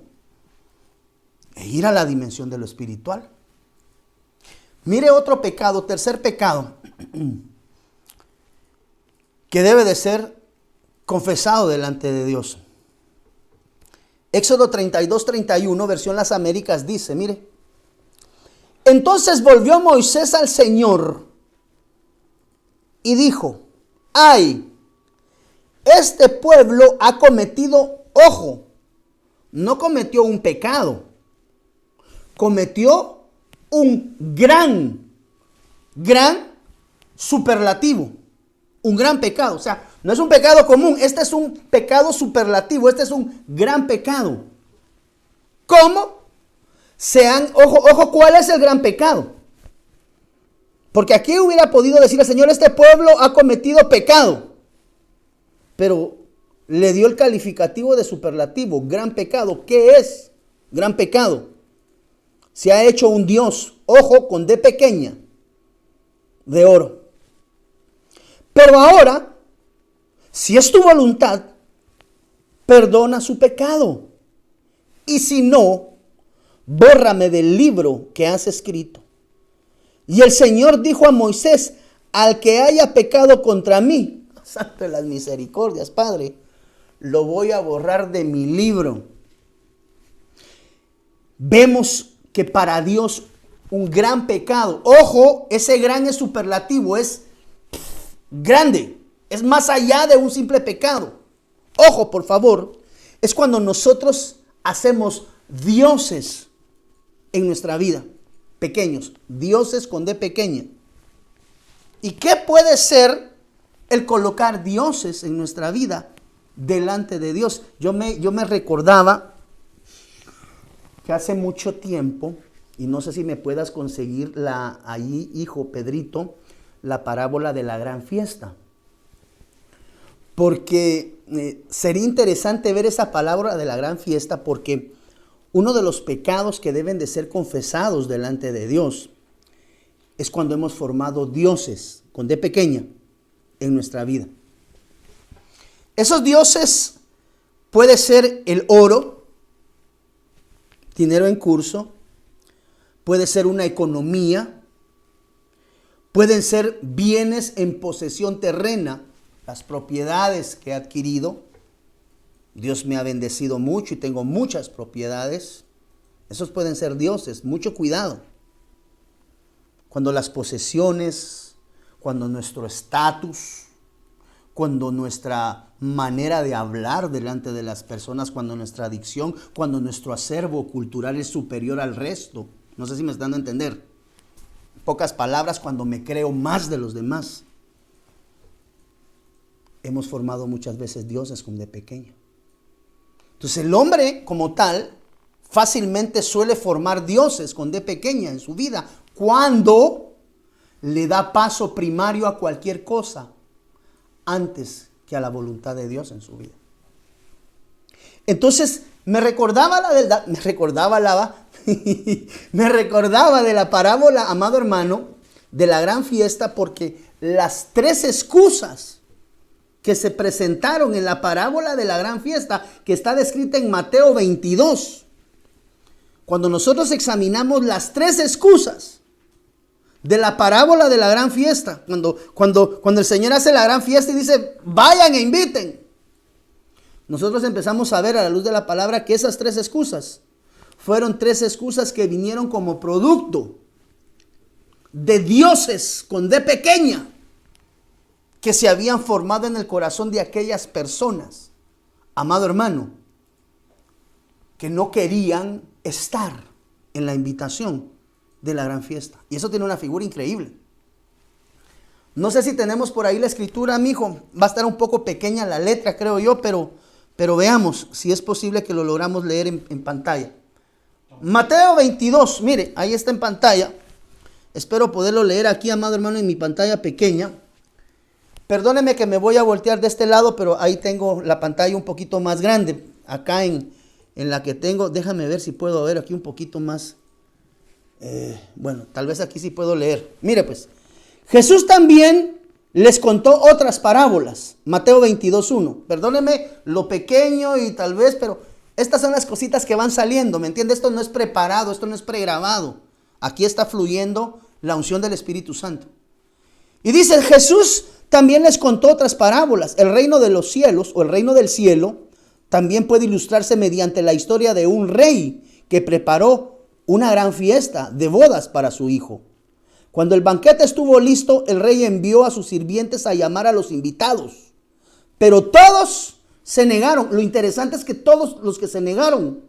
e ir a la dimensión de lo espiritual. Mire otro pecado, tercer pecado, que debe de ser confesado delante de Dios. Éxodo 32:31, versión Las Américas, dice, mire: entonces volvió Moisés al Señor y dijo: ¡ay! Este pueblo ha cometido, ojo, no cometió un pecado, cometió un gran superlativo, un gran pecado. O sea, no es un pecado común, este es un pecado superlativo, este es un gran pecado. ¿Cómo? Ojo, ¿cuál es el gran pecado? Porque aquí hubiera podido decir el Señor: este pueblo ha cometido pecado. Pero le dio el calificativo de superlativo, gran pecado. ¿Qué es gran pecado? Se ha hecho un Dios, ojo, con D pequeña, de oro. Pero ahora, si es tu voluntad, perdona su pecado. Y si no, bórrame del libro que has escrito. Y el Señor dijo a Moisés: al que haya pecado contra mí, santo de las misericordias, Padre, lo voy a borrar de mi libro. Vemos que para Dios un gran pecado, ojo, ese gran es superlativo, es grande, es más allá de un simple pecado. Ojo, por favor, es cuando nosotros hacemos dioses en nuestra vida. Pequeños, dioses con D pequeña. ¿Y qué puede ser el colocar dioses en nuestra vida delante de Dios? Yo me recordaba que hace mucho tiempo, y no sé si me puedas conseguir ahí, hijo Pedrito, la parábola de la gran fiesta. Porque sería interesante ver esa palabra de la gran fiesta, porque uno de los pecados que deben de ser confesados delante de Dios es cuando hemos formado dioses, con D pequeña, en nuestra vida. Esos dioses puede ser el oro, dinero en curso, puede ser una economía, pueden ser bienes en posesión terrena, las propiedades que he adquirido. Dios me ha bendecido mucho y tengo muchas propiedades. Esos pueden ser dioses. Mucho cuidado. Cuando las posesiones, cuando nuestro estatus, cuando nuestra manera de hablar delante de las personas, cuando nuestra dicción, cuando nuestro acervo cultural es superior al resto, No sé si me están dando a entender. En pocas palabras, cuando me creo más de los demás. Hemos formado muchas veces dioses con de pequeño. Entonces el hombre como tal fácilmente suele formar dioses con de pequeña en su vida cuando le da paso primario a cualquier cosa antes que a la voluntad de Dios en su vida. Entonces me recordaba de la parábola, amado hermano, de la gran fiesta, porque las tres excusas que se presentaron en la parábola de la gran fiesta, que está descrita en Mateo 22, cuando nosotros examinamos las tres excusas de la parábola de la gran fiesta, cuando el Señor hace la gran fiesta y dice, vayan e inviten, nosotros empezamos a ver a la luz de la palabra que esas tres excusas fueron tres excusas que vinieron como producto de dioses con D pequeña que se habían formado en el corazón de aquellas personas, amado hermano, que no querían estar en la invitación de la gran fiesta. Y eso tiene una figura increíble. No sé si tenemos por ahí la escritura, mijo. Va a estar un poco pequeña la letra, creo yo, pero veamos si es posible que lo logramos leer en pantalla. Mateo 22, mire, ahí está en pantalla. Espero poderlo leer aquí, amado hermano, en mi pantalla pequeña. Perdóneme que me voy a voltear de este lado, pero ahí tengo la pantalla un poquito más grande. Acá en la que tengo, déjame ver si puedo ver aquí un poquito más. Bueno, tal vez aquí sí puedo leer. Mire pues, Jesús también les contó otras parábolas. Mateo 22:1. Perdóneme lo pequeño y tal vez, pero estas son las cositas que van saliendo, ¿me entiende? Esto no es preparado, esto no es pregrabado. Aquí está fluyendo la unción del Espíritu Santo. Y dice, Jesús también les contó otras parábolas. El reino de los cielos o el reino del cielo también puede ilustrarse mediante la historia de un rey que preparó una gran fiesta de bodas para su hijo. Cuando el banquete estuvo listo, el rey envió a sus sirvientes a llamar a los invitados. Pero todos se negaron. Lo interesante es que todos los que se negaron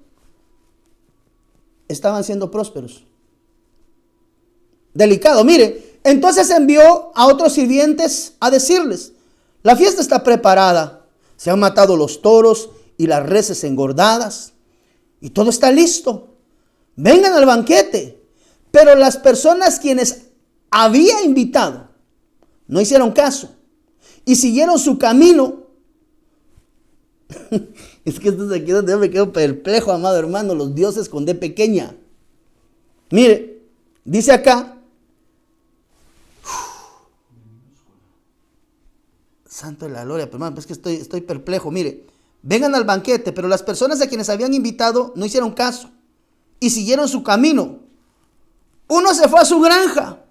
estaban siendo prósperos. Delicado, mire. Entonces envió a otros sirvientes a decirles, la fiesta está preparada, se han matado los toros y las reses engordadas y todo está listo. Vengan al banquete. Pero las personas quienes había invitado no hicieron caso y siguieron su camino. Es que esto es aquí donde yo me quedo perplejo, amado hermano, los dioses con D pequeña. Mire, dice acá, santo de la gloria, pero hermano, es que estoy perplejo. Mire, vengan al banquete, pero las personas a quienes habían invitado no hicieron caso y siguieron su camino. Uno se fue a su granja,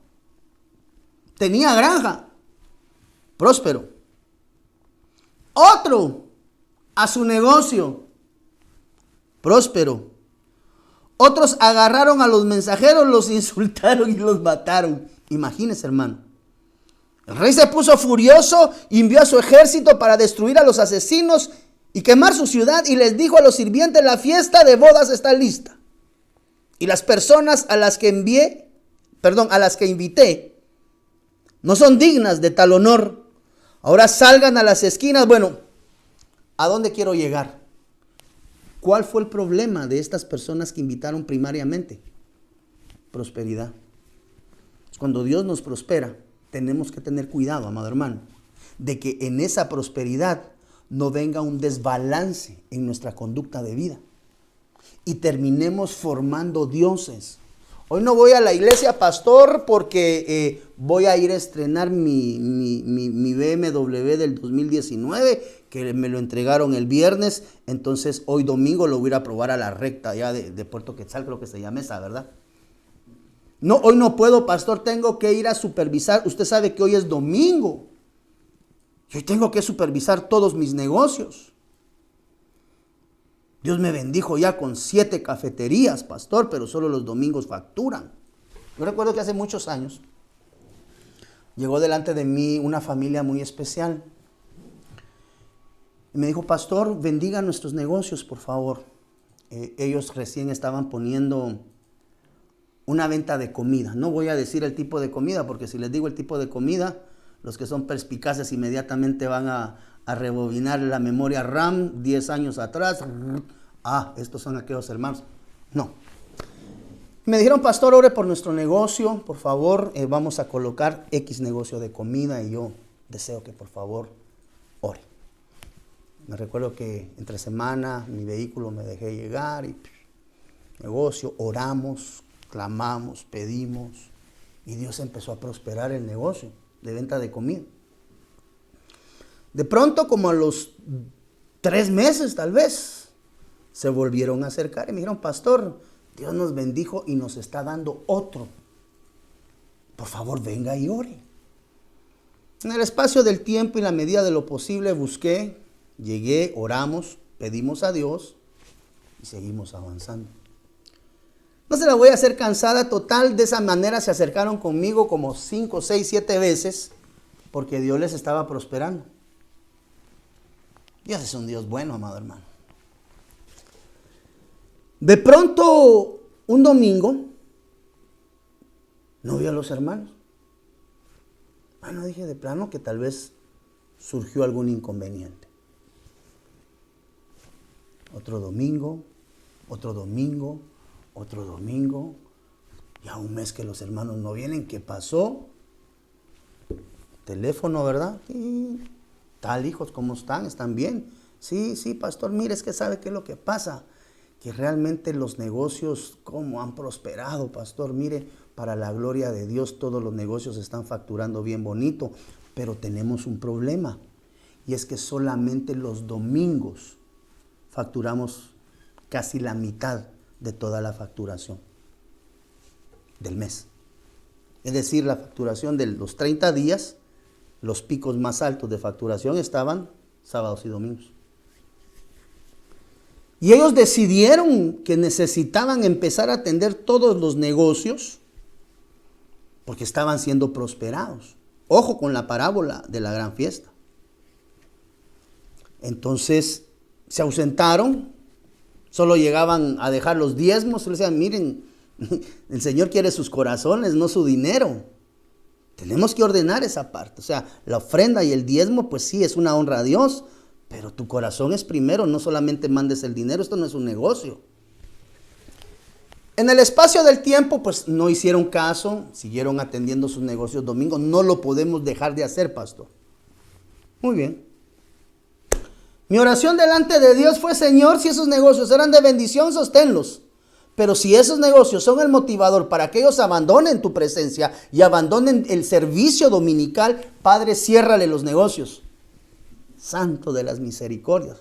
tenía granja, próspero. Otro a su negocio, próspero. Otros agarraron a los mensajeros, los insultaron y los mataron. Imagínese, hermano. El rey se puso furioso, envió a su ejército para destruir a los asesinos y quemar su ciudad, y les dijo a los sirvientes, la fiesta de bodas está lista. Y las personas a las que invité, no son dignas de tal honor. Ahora salgan a las esquinas. Bueno, ¿a dónde quiero llegar? ¿Cuál fue el problema de estas personas que invitaron primariamente? Prosperidad. Cuando Dios nos prospera, tenemos que tener cuidado, amado hermano, de que en esa prosperidad no venga un desbalance en nuestra conducta de vida y terminemos formando dioses. Hoy no voy a la iglesia, pastor, porque voy a ir a estrenar mi BMW del 2019, que me lo entregaron el viernes. Entonces hoy domingo lo voy a ir a probar a la recta allá de Puerto Quetzal, creo que se llama esa, ¿verdad? No, hoy no puedo, pastor, tengo que ir a supervisar. Usted sabe que hoy es domingo. Yo tengo que supervisar todos mis negocios. Dios me bendijo ya con 7 cafeterías, pastor, pero solo los domingos facturan. Yo recuerdo que hace muchos años llegó delante de mí una familia muy especial. Y me dijo, pastor, bendiga nuestros negocios, por favor. Ellos recién estaban poniendo una venta de comida. No voy a decir el tipo de comida, porque si les digo el tipo de comida, los que son perspicaces inmediatamente van a rebobinar la memoria RAM 10 años atrás. Estos son aquellos hermanos. No. Me dijeron, pastor, ore por nuestro negocio, por favor, vamos a colocar X negocio de comida y yo deseo que por favor ore. Me recuerdo que entre semana mi vehículo me dejé llegar y negocio, oramos, clamamos, pedimos y Dios empezó a prosperar el negocio de venta de comida. De pronto, como a los 3 meses tal vez, se volvieron a acercar y me dijeron, pastor, Dios nos bendijo y nos está dando otro. Por favor, venga y ore. En el espacio del tiempo y la medida de lo posible busqué, llegué, oramos, pedimos a Dios y seguimos avanzando. No se la voy a hacer cansada, total, de esa manera se acercaron conmigo como 5, 6, 7 veces porque Dios les estaba prosperando. Dios es un Dios bueno, amado hermano. De pronto, un domingo, no vi a los hermanos. Dije de plano que tal vez surgió algún inconveniente. Otro domingo, ya un mes que los hermanos no vienen. ¿Qué pasó? Teléfono, ¿verdad? Sí. Tal, hijos, ¿cómo están? ¿Están bien? Sí, pastor, mire, es que sabe qué es lo que pasa. Que realmente los negocios, cómo han prosperado, pastor. Mire, para la gloria de Dios, todos los negocios están facturando bien bonito. Pero tenemos un problema. Y es que solamente los domingos facturamos casi la mitad de toda la facturación del mes. Es decir, la facturación de los 30 días, los picos más altos de facturación estaban sábados y domingos. Y ellos decidieron que necesitaban empezar a atender todos los negocios porque estaban siendo prosperados. Ojo con la parábola de la gran fiesta. Entonces se ausentaron, solo llegaban a dejar los diezmos. Le decían, miren, el Señor quiere sus corazones, no su dinero. Tenemos que ordenar esa parte. O sea, la ofrenda y el diezmo, pues sí, es una honra a Dios, pero tu corazón es primero, no solamente mandes el dinero, esto no es un negocio. En el espacio del tiempo, pues no hicieron caso, siguieron atendiendo sus negocios domingos. No lo podemos dejar de hacer, pastor. Muy bien. Mi oración delante de Dios fue, Señor, si esos negocios eran de bendición, sosténlos. Pero si esos negocios son el motivador para que ellos abandonen tu presencia y abandonen el servicio dominical, Padre, ciérrale los negocios. Santo de las misericordias.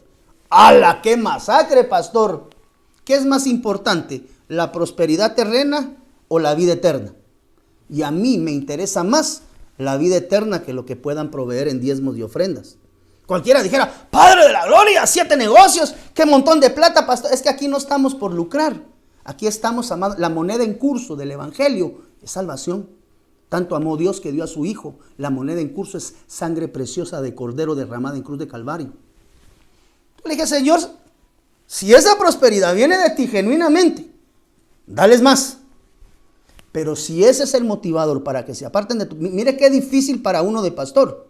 ¡Hala, qué masacre, pastor! ¿Qué es más importante, la prosperidad terrena o la vida eterna? Y a mí me interesa más la vida eterna que lo que puedan proveer en diezmos y ofrendas. Cualquiera dijera, Padre de la gloria, 7 negocios, qué montón de plata, pastor. Es que aquí no estamos por lucrar. Aquí estamos, amados, la moneda en curso del evangelio es salvación. Tanto amó Dios que dio a su Hijo. La moneda en curso es sangre preciosa de cordero derramada en cruz de Calvario. Le dije, Señor, si esa prosperidad viene de ti genuinamente, dales más. Pero si ese es el motivador para que se aparten de tu... Mire qué difícil para uno de pastor.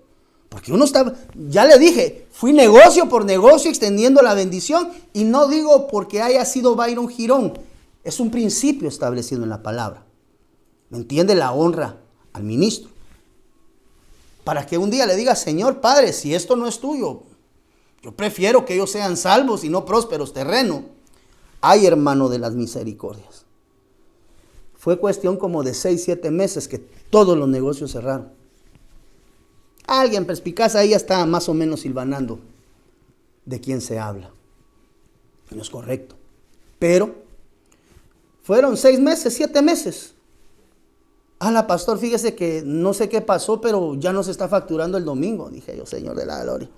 Porque uno está, ya le dije, fui negocio por negocio extendiendo la bendición. Y no digo porque haya sido Byron Girón. Es un principio establecido en la palabra. ¿Me entiende? La honra al ministro. Para que un día le diga, Señor Padre, si esto no es tuyo, yo prefiero que ellos sean salvos y no prósperos terreno. Ay, hermano de las misericordias. Fue cuestión como de 6, 7 meses que todos los negocios cerraron. Alguien perspicaz ahí ya está más o menos silvanando de quién se habla. No es correcto. Pero fueron 6 meses, 7 meses. Pastor, fíjese que no sé qué pasó, pero ya no se está facturando el domingo. Dije yo, Señor de la gloria.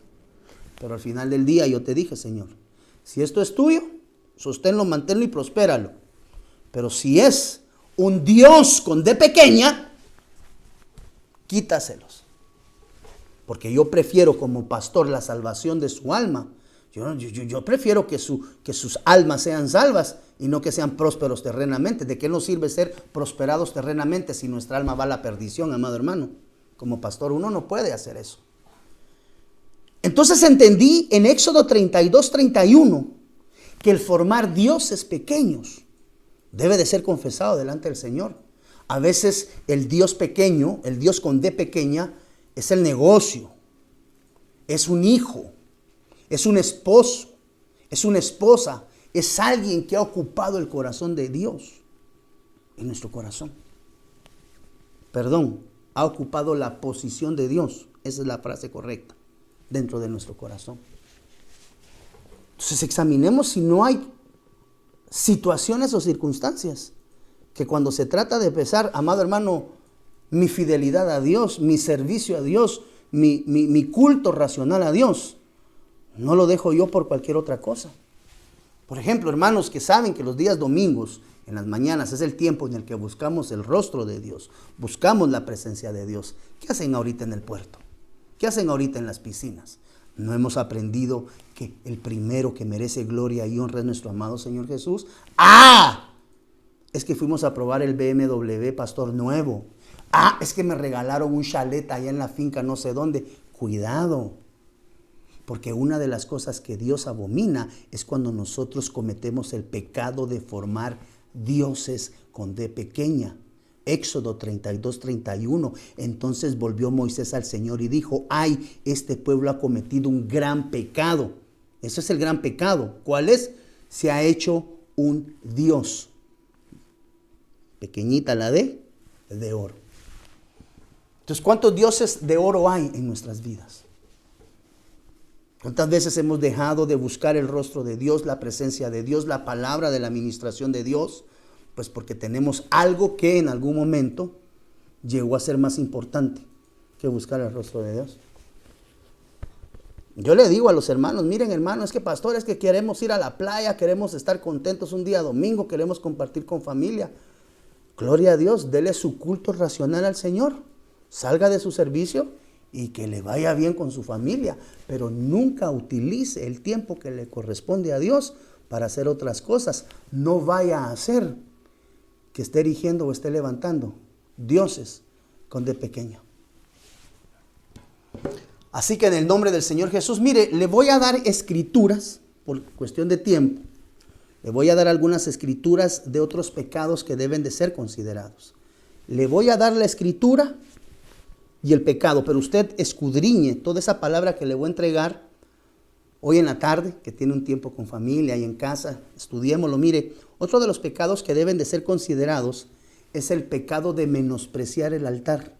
Pero al final del día yo te dije, Señor, si esto es tuyo, sosténlo, manténlo y prospéralo. Pero si es un Dios con D pequeña, quítaselos. Porque yo prefiero como pastor la salvación de su alma Yo prefiero que sus almas sean salvas y no que sean prósperos terrenamente. ¿De qué nos sirve ser prosperados terrenamente si nuestra alma va a la perdición, amado hermano? Como pastor uno no puede hacer eso. Entonces entendí en Éxodo 32:31 que el formar dioses pequeños debe de ser confesado delante del Señor. A veces el Dios pequeño, el Dios con D pequeña, es el negocio, es un hijo, es un esposo, es una esposa, es alguien que ha ocupado el corazón de Dios en nuestro corazón. Perdón, ha ocupado la posición de Dios, esa es la frase correcta, dentro de nuestro corazón. Entonces examinemos si no hay situaciones o circunstancias que cuando se trata de pesar, amado hermano, mi fidelidad a Dios, mi servicio a Dios, mi culto racional a Dios, no lo dejo yo por cualquier otra cosa. Por ejemplo, hermanos que saben que los días domingos, en las mañanas, es el tiempo en el que buscamos el rostro de Dios, buscamos la presencia de Dios. ¿Qué hacen ahorita en el puerto? ¿Qué hacen ahorita en las piscinas? ¿No hemos aprendido que el primero que merece gloria y honra es nuestro amado Señor Jesús? Es que fuimos a probar el BMW Pastor nuevo. Es que me regalaron un chalet allá en la finca no sé dónde. Cuidado, porque una de las cosas que Dios abomina es cuando nosotros cometemos el pecado de formar dioses con D pequeña. Éxodo 32:31. Entonces volvió Moisés al Señor y dijo: este pueblo ha cometido un gran pecado. Ese es el gran pecado. ¿Cuál es? Se ha hecho un dios. Pequeñita la D, de oro. Entonces, ¿cuántos dioses de oro hay en nuestras vidas? ¿Cuántas veces hemos dejado de buscar el rostro de Dios, la presencia de Dios, la palabra de la administración de Dios? Pues porque tenemos algo que en algún momento llegó a ser más importante que buscar el rostro de Dios. Yo le digo a los hermanos: miren, hermanos, es que pastor, es que queremos ir a la playa, queremos estar contentos un día domingo, queremos compartir con familia. Gloria a Dios, dele su culto racional al Señor, salga de su servicio y que le vaya bien con su familia, pero nunca utilice el tiempo que le corresponde a Dios para hacer otras cosas. No vaya a hacer que esté erigiendo o esté levantando dioses con D pequeña. Así que en el nombre del Señor Jesús, mire, le voy a dar escrituras, por cuestión de tiempo, le voy a dar algunas escrituras de otros pecados que deben de ser considerados. Le voy a dar la escritura y el pecado, pero usted escudriñe toda esa palabra que le voy a entregar hoy en la tarde, que tiene un tiempo con familia y en casa, estudiémoslo. Mire, otro de los pecados que deben de ser considerados es el pecado de menospreciar el altar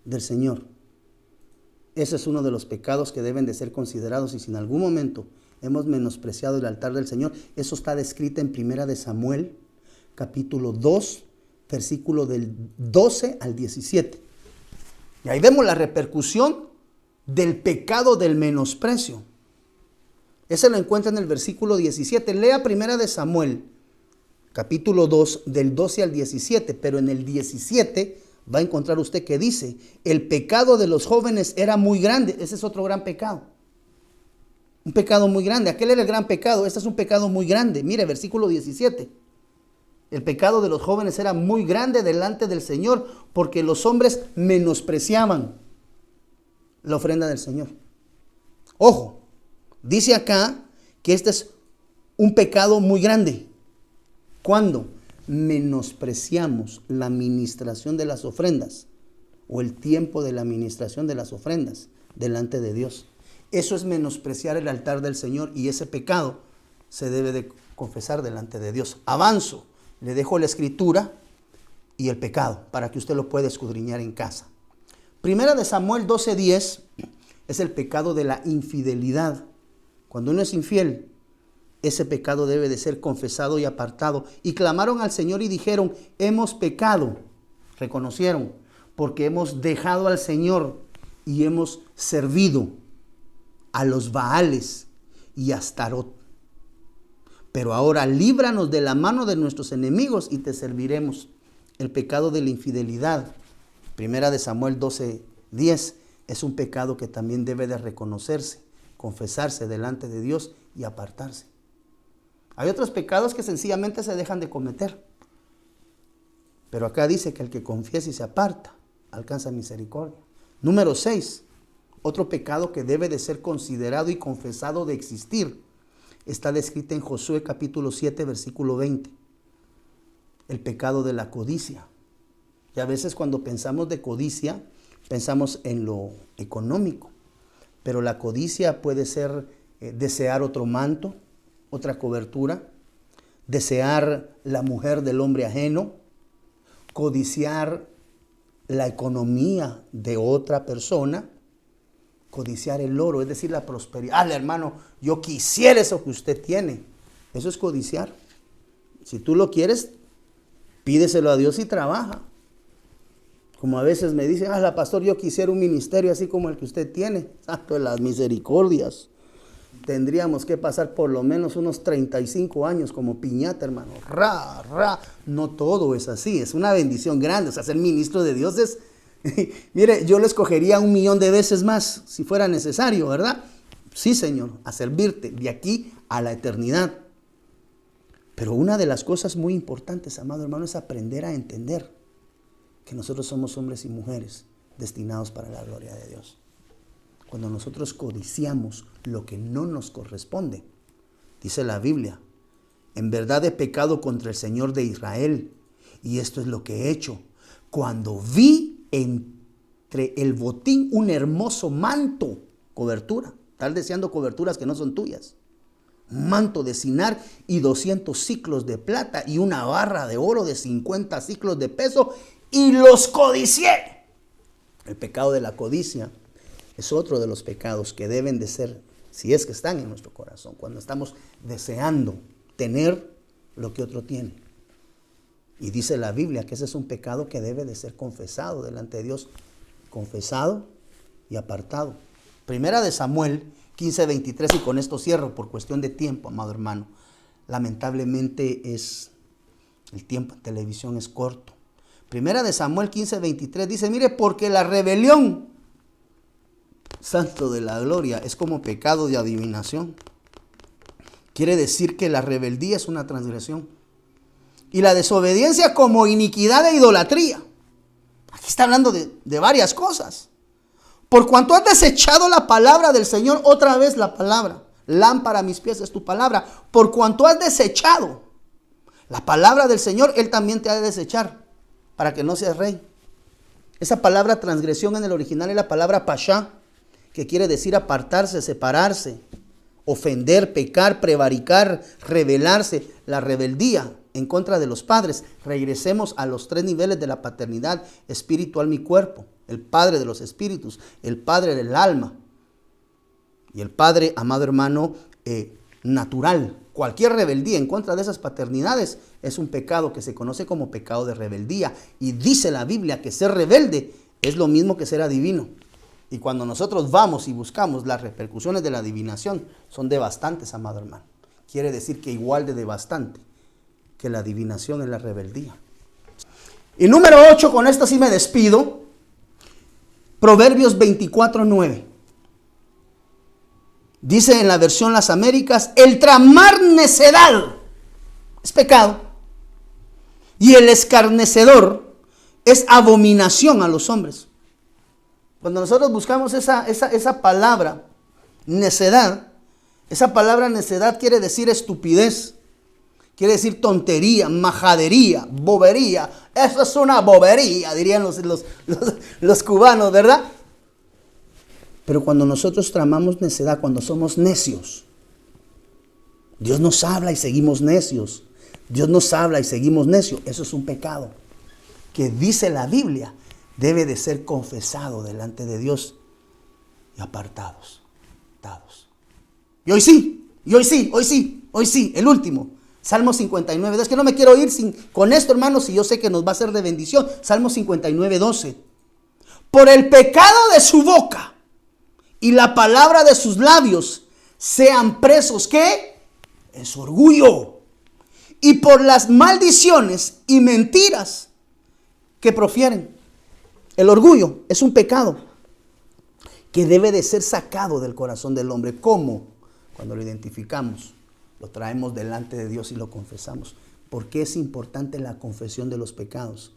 del Señor. Ese es uno de los pecados que deben de ser considerados, y si en algún momento hemos menospreciado el altar del Señor, eso está descrito en 1 de Samuel, capítulo 2, versículo del 12 al 17. Y ahí vemos la repercusión del pecado del menosprecio. Ese lo encuentra en el versículo 17. Lea 1 de Samuel, capítulo 2, del 12 al 17. Pero en el 17 va a encontrar usted que dice: el pecado de los jóvenes era muy grande. Ese es otro gran pecado. Un pecado muy grande. Aquel era el gran pecado. Este es un pecado muy grande. Mire, versículo 17. El pecado de los jóvenes era muy grande delante del Señor, porque los hombres menospreciaban la ofrenda del Señor. Ojo, dice acá que este es un pecado muy grande. ¿Cuándo? Menospreciamos la administración de las ofrendas o el tiempo de la administración de las ofrendas delante de Dios. Eso es menospreciar el altar del Señor, y ese pecado se debe de confesar delante de Dios. Avanzo. Le dejo la escritura y el pecado para que usted lo pueda escudriñar en casa. 1 de Samuel 12:10 es el pecado de la infidelidad. Cuando uno es infiel, ese pecado debe de ser confesado y apartado. Y clamaron al Señor y dijeron: hemos pecado. Reconocieron, porque hemos dejado al Señor y hemos servido a los Baales y a Astarot. Pero ahora líbranos de la mano de nuestros enemigos y te serviremos. El pecado de la infidelidad, 1 de Samuel 12:10, es un pecado que también debe de reconocerse, confesarse delante de Dios y apartarse. Hay otros pecados que sencillamente se dejan de cometer. Pero acá dice que el que confiesa y se aparta, alcanza misericordia. Número 6, otro pecado que debe de ser considerado y confesado de existir, está descrito en Josué capítulo 7, versículo 20. El pecado de la codicia. Y a veces cuando pensamos de codicia, pensamos en lo económico. Pero la codicia puede ser desear otro manto, otra cobertura, desear la mujer del hombre ajeno, codiciar la economía de otra persona, codiciar el oro, es decir, la prosperidad. Hermano, yo quisiera eso que usted tiene. Eso es codiciar. Si tú lo quieres, pídeselo a Dios y trabaja. Como a veces me dicen, pastor, yo quisiera un ministerio así como el que usted tiene. Santo de las misericordias. Tendríamos que pasar por lo menos unos 35 años como piñata, hermano. No todo es así, es una bendición grande. O sea, ser ministro de Dios es... Mire, yo le escogería 1,000,000 de veces más si fuera necesario, ¿verdad? Sí, Señor, a servirte de aquí a la eternidad. Pero una de las cosas muy importantes, amado hermano, es aprender a entender que nosotros somos hombres y mujeres destinados para la gloria de Dios. Cuando nosotros codiciamos lo que no nos corresponde, dice la Biblia, en verdad he pecado contra el Señor de Israel, y esto es lo que he hecho. Cuando vi entre el botín un hermoso manto, cobertura, estás deseando coberturas que no son tuyas, un manto de Sinar y 200 siclos de plata y una barra de oro de 50 siclos de peso, y los codicié. El pecado de la codicia es otro de los pecados que deben de ser, si es que están en nuestro corazón, cuando estamos deseando tener lo que otro tiene. Y dice la Biblia que ese es un pecado que debe de ser confesado delante de Dios, confesado y apartado. Primera de Samuel 15:23, y con esto cierro por cuestión de tiempo, amado hermano. Lamentablemente el tiempo en televisión es corto. Primera de Samuel 15:23 dice, mire, porque la rebelión, santo de la gloria, es como pecado de adivinación. Quiere decir que la rebeldía es una transgresión. Y la desobediencia como iniquidad e idolatría. Aquí está hablando de varias cosas. Por cuanto has desechado la palabra del Señor, otra vez la palabra. Lámpara a mis pies es tu palabra. Por cuanto has desechado la palabra del Señor, Él también te ha de desechar para que no seas rey. Esa palabra transgresión en el original es la palabra pashá, que quiere decir apartarse, separarse, ofender, pecar, prevaricar, rebelarse, la rebeldía en contra de los padres. Regresemos a los 3 niveles de la paternidad: espíritu, alma y cuerpo. El padre de los espíritus, el padre del alma y el padre, amado hermano, natural. Cualquier rebeldía en contra de esas paternidades es un pecado que se conoce como pecado de rebeldía. Y dice la Biblia que ser rebelde es lo mismo que ser adivino. Y cuando nosotros vamos y buscamos las repercusiones de la adivinación, son devastantes, amado hermano. Quiere decir que igual de devastante que la adivinación es la rebeldía. Y número 8, con esto sí me despido. Proverbios 24:9. Dice en la versión Las Américas, el tramar necedad es pecado, y el escarnecedor es abominación a los hombres. Cuando nosotros buscamos esa palabra, necedad, esa palabra necedad quiere decir estupidez, quiere decir tontería, majadería, bobería. Eso es una bobería, dirían los cubanos, ¿verdad? Pero cuando nosotros tramamos necedad, cuando somos necios, Dios nos habla y seguimos necios. Dios nos habla y seguimos necios. Eso es un pecado que dice la Biblia debe de ser confesado delante de Dios y apartados. Y hoy sí, el último. Salmo 59. Es que no me quiero ir con esto, hermanos, y yo sé que nos va a ser de bendición. Salmo 59:12. Por el pecado de su boca y la palabra de sus labios sean presos, ¿qué? En su orgullo. Y por las maldiciones y mentiras que profieren. El orgullo es un pecado que debe de ser sacado del corazón del hombre. ¿Cómo? Cuando lo identificamos, lo traemos delante de Dios y lo confesamos. ¿Por qué es importante la confesión de los pecados?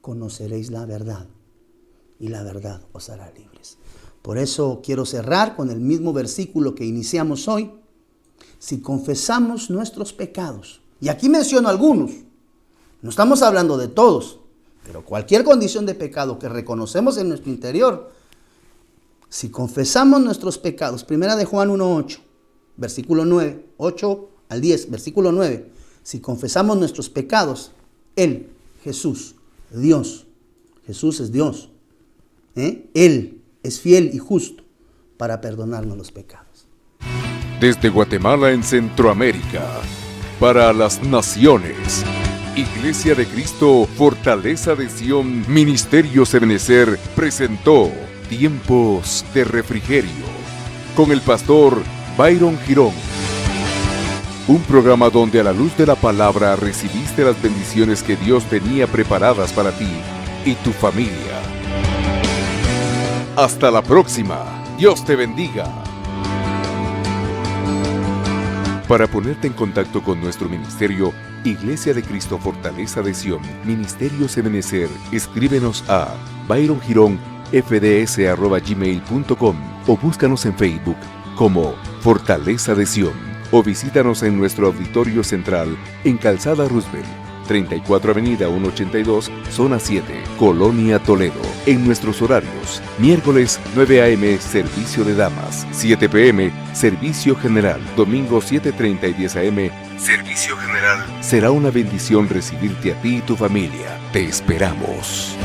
Conoceréis la verdad y la verdad os hará libres. Por eso quiero cerrar con el mismo versículo que iniciamos hoy. Si confesamos nuestros pecados, y aquí menciono algunos, no estamos hablando de todos, pero cualquier condición de pecado que reconocemos en nuestro interior, si confesamos nuestros pecados, primera de Juan 1:8, versículo 9, 8 al 10, versículo 9, si confesamos nuestros pecados, Él, Jesús, Dios, Jesús es Dios, Él es fiel y justo para perdonarnos los pecados. Desde Guatemala en Centroamérica, para las naciones, Iglesia de Cristo, Fortaleza de Sion, Ministerios Ebenecer presentó Tiempos de Refrigerio con el pastor Byron Girón. Un programa donde a la luz de la palabra recibiste las bendiciones que Dios tenía preparadas para ti y tu familia. Hasta la próxima. Dios te bendiga. Para ponerte en contacto con nuestro ministerio, Iglesia de Cristo Fortaleza de Sion, Ministerios Ebenecer, escríbenos a byrongironfds@gmail.com o búscanos en Facebook como Fortaleza de Sion o visítanos en nuestro auditorio central en Calzada Roosevelt, 34 Avenida 182, Zona 7, Colonia Toledo. En nuestros horarios: miércoles 9 a.m. servicio de damas, 7 p.m. servicio general, domingo 7:30 y 10 a.m. servicio general. Será una bendición recibirte a ti y tu familia. Te esperamos.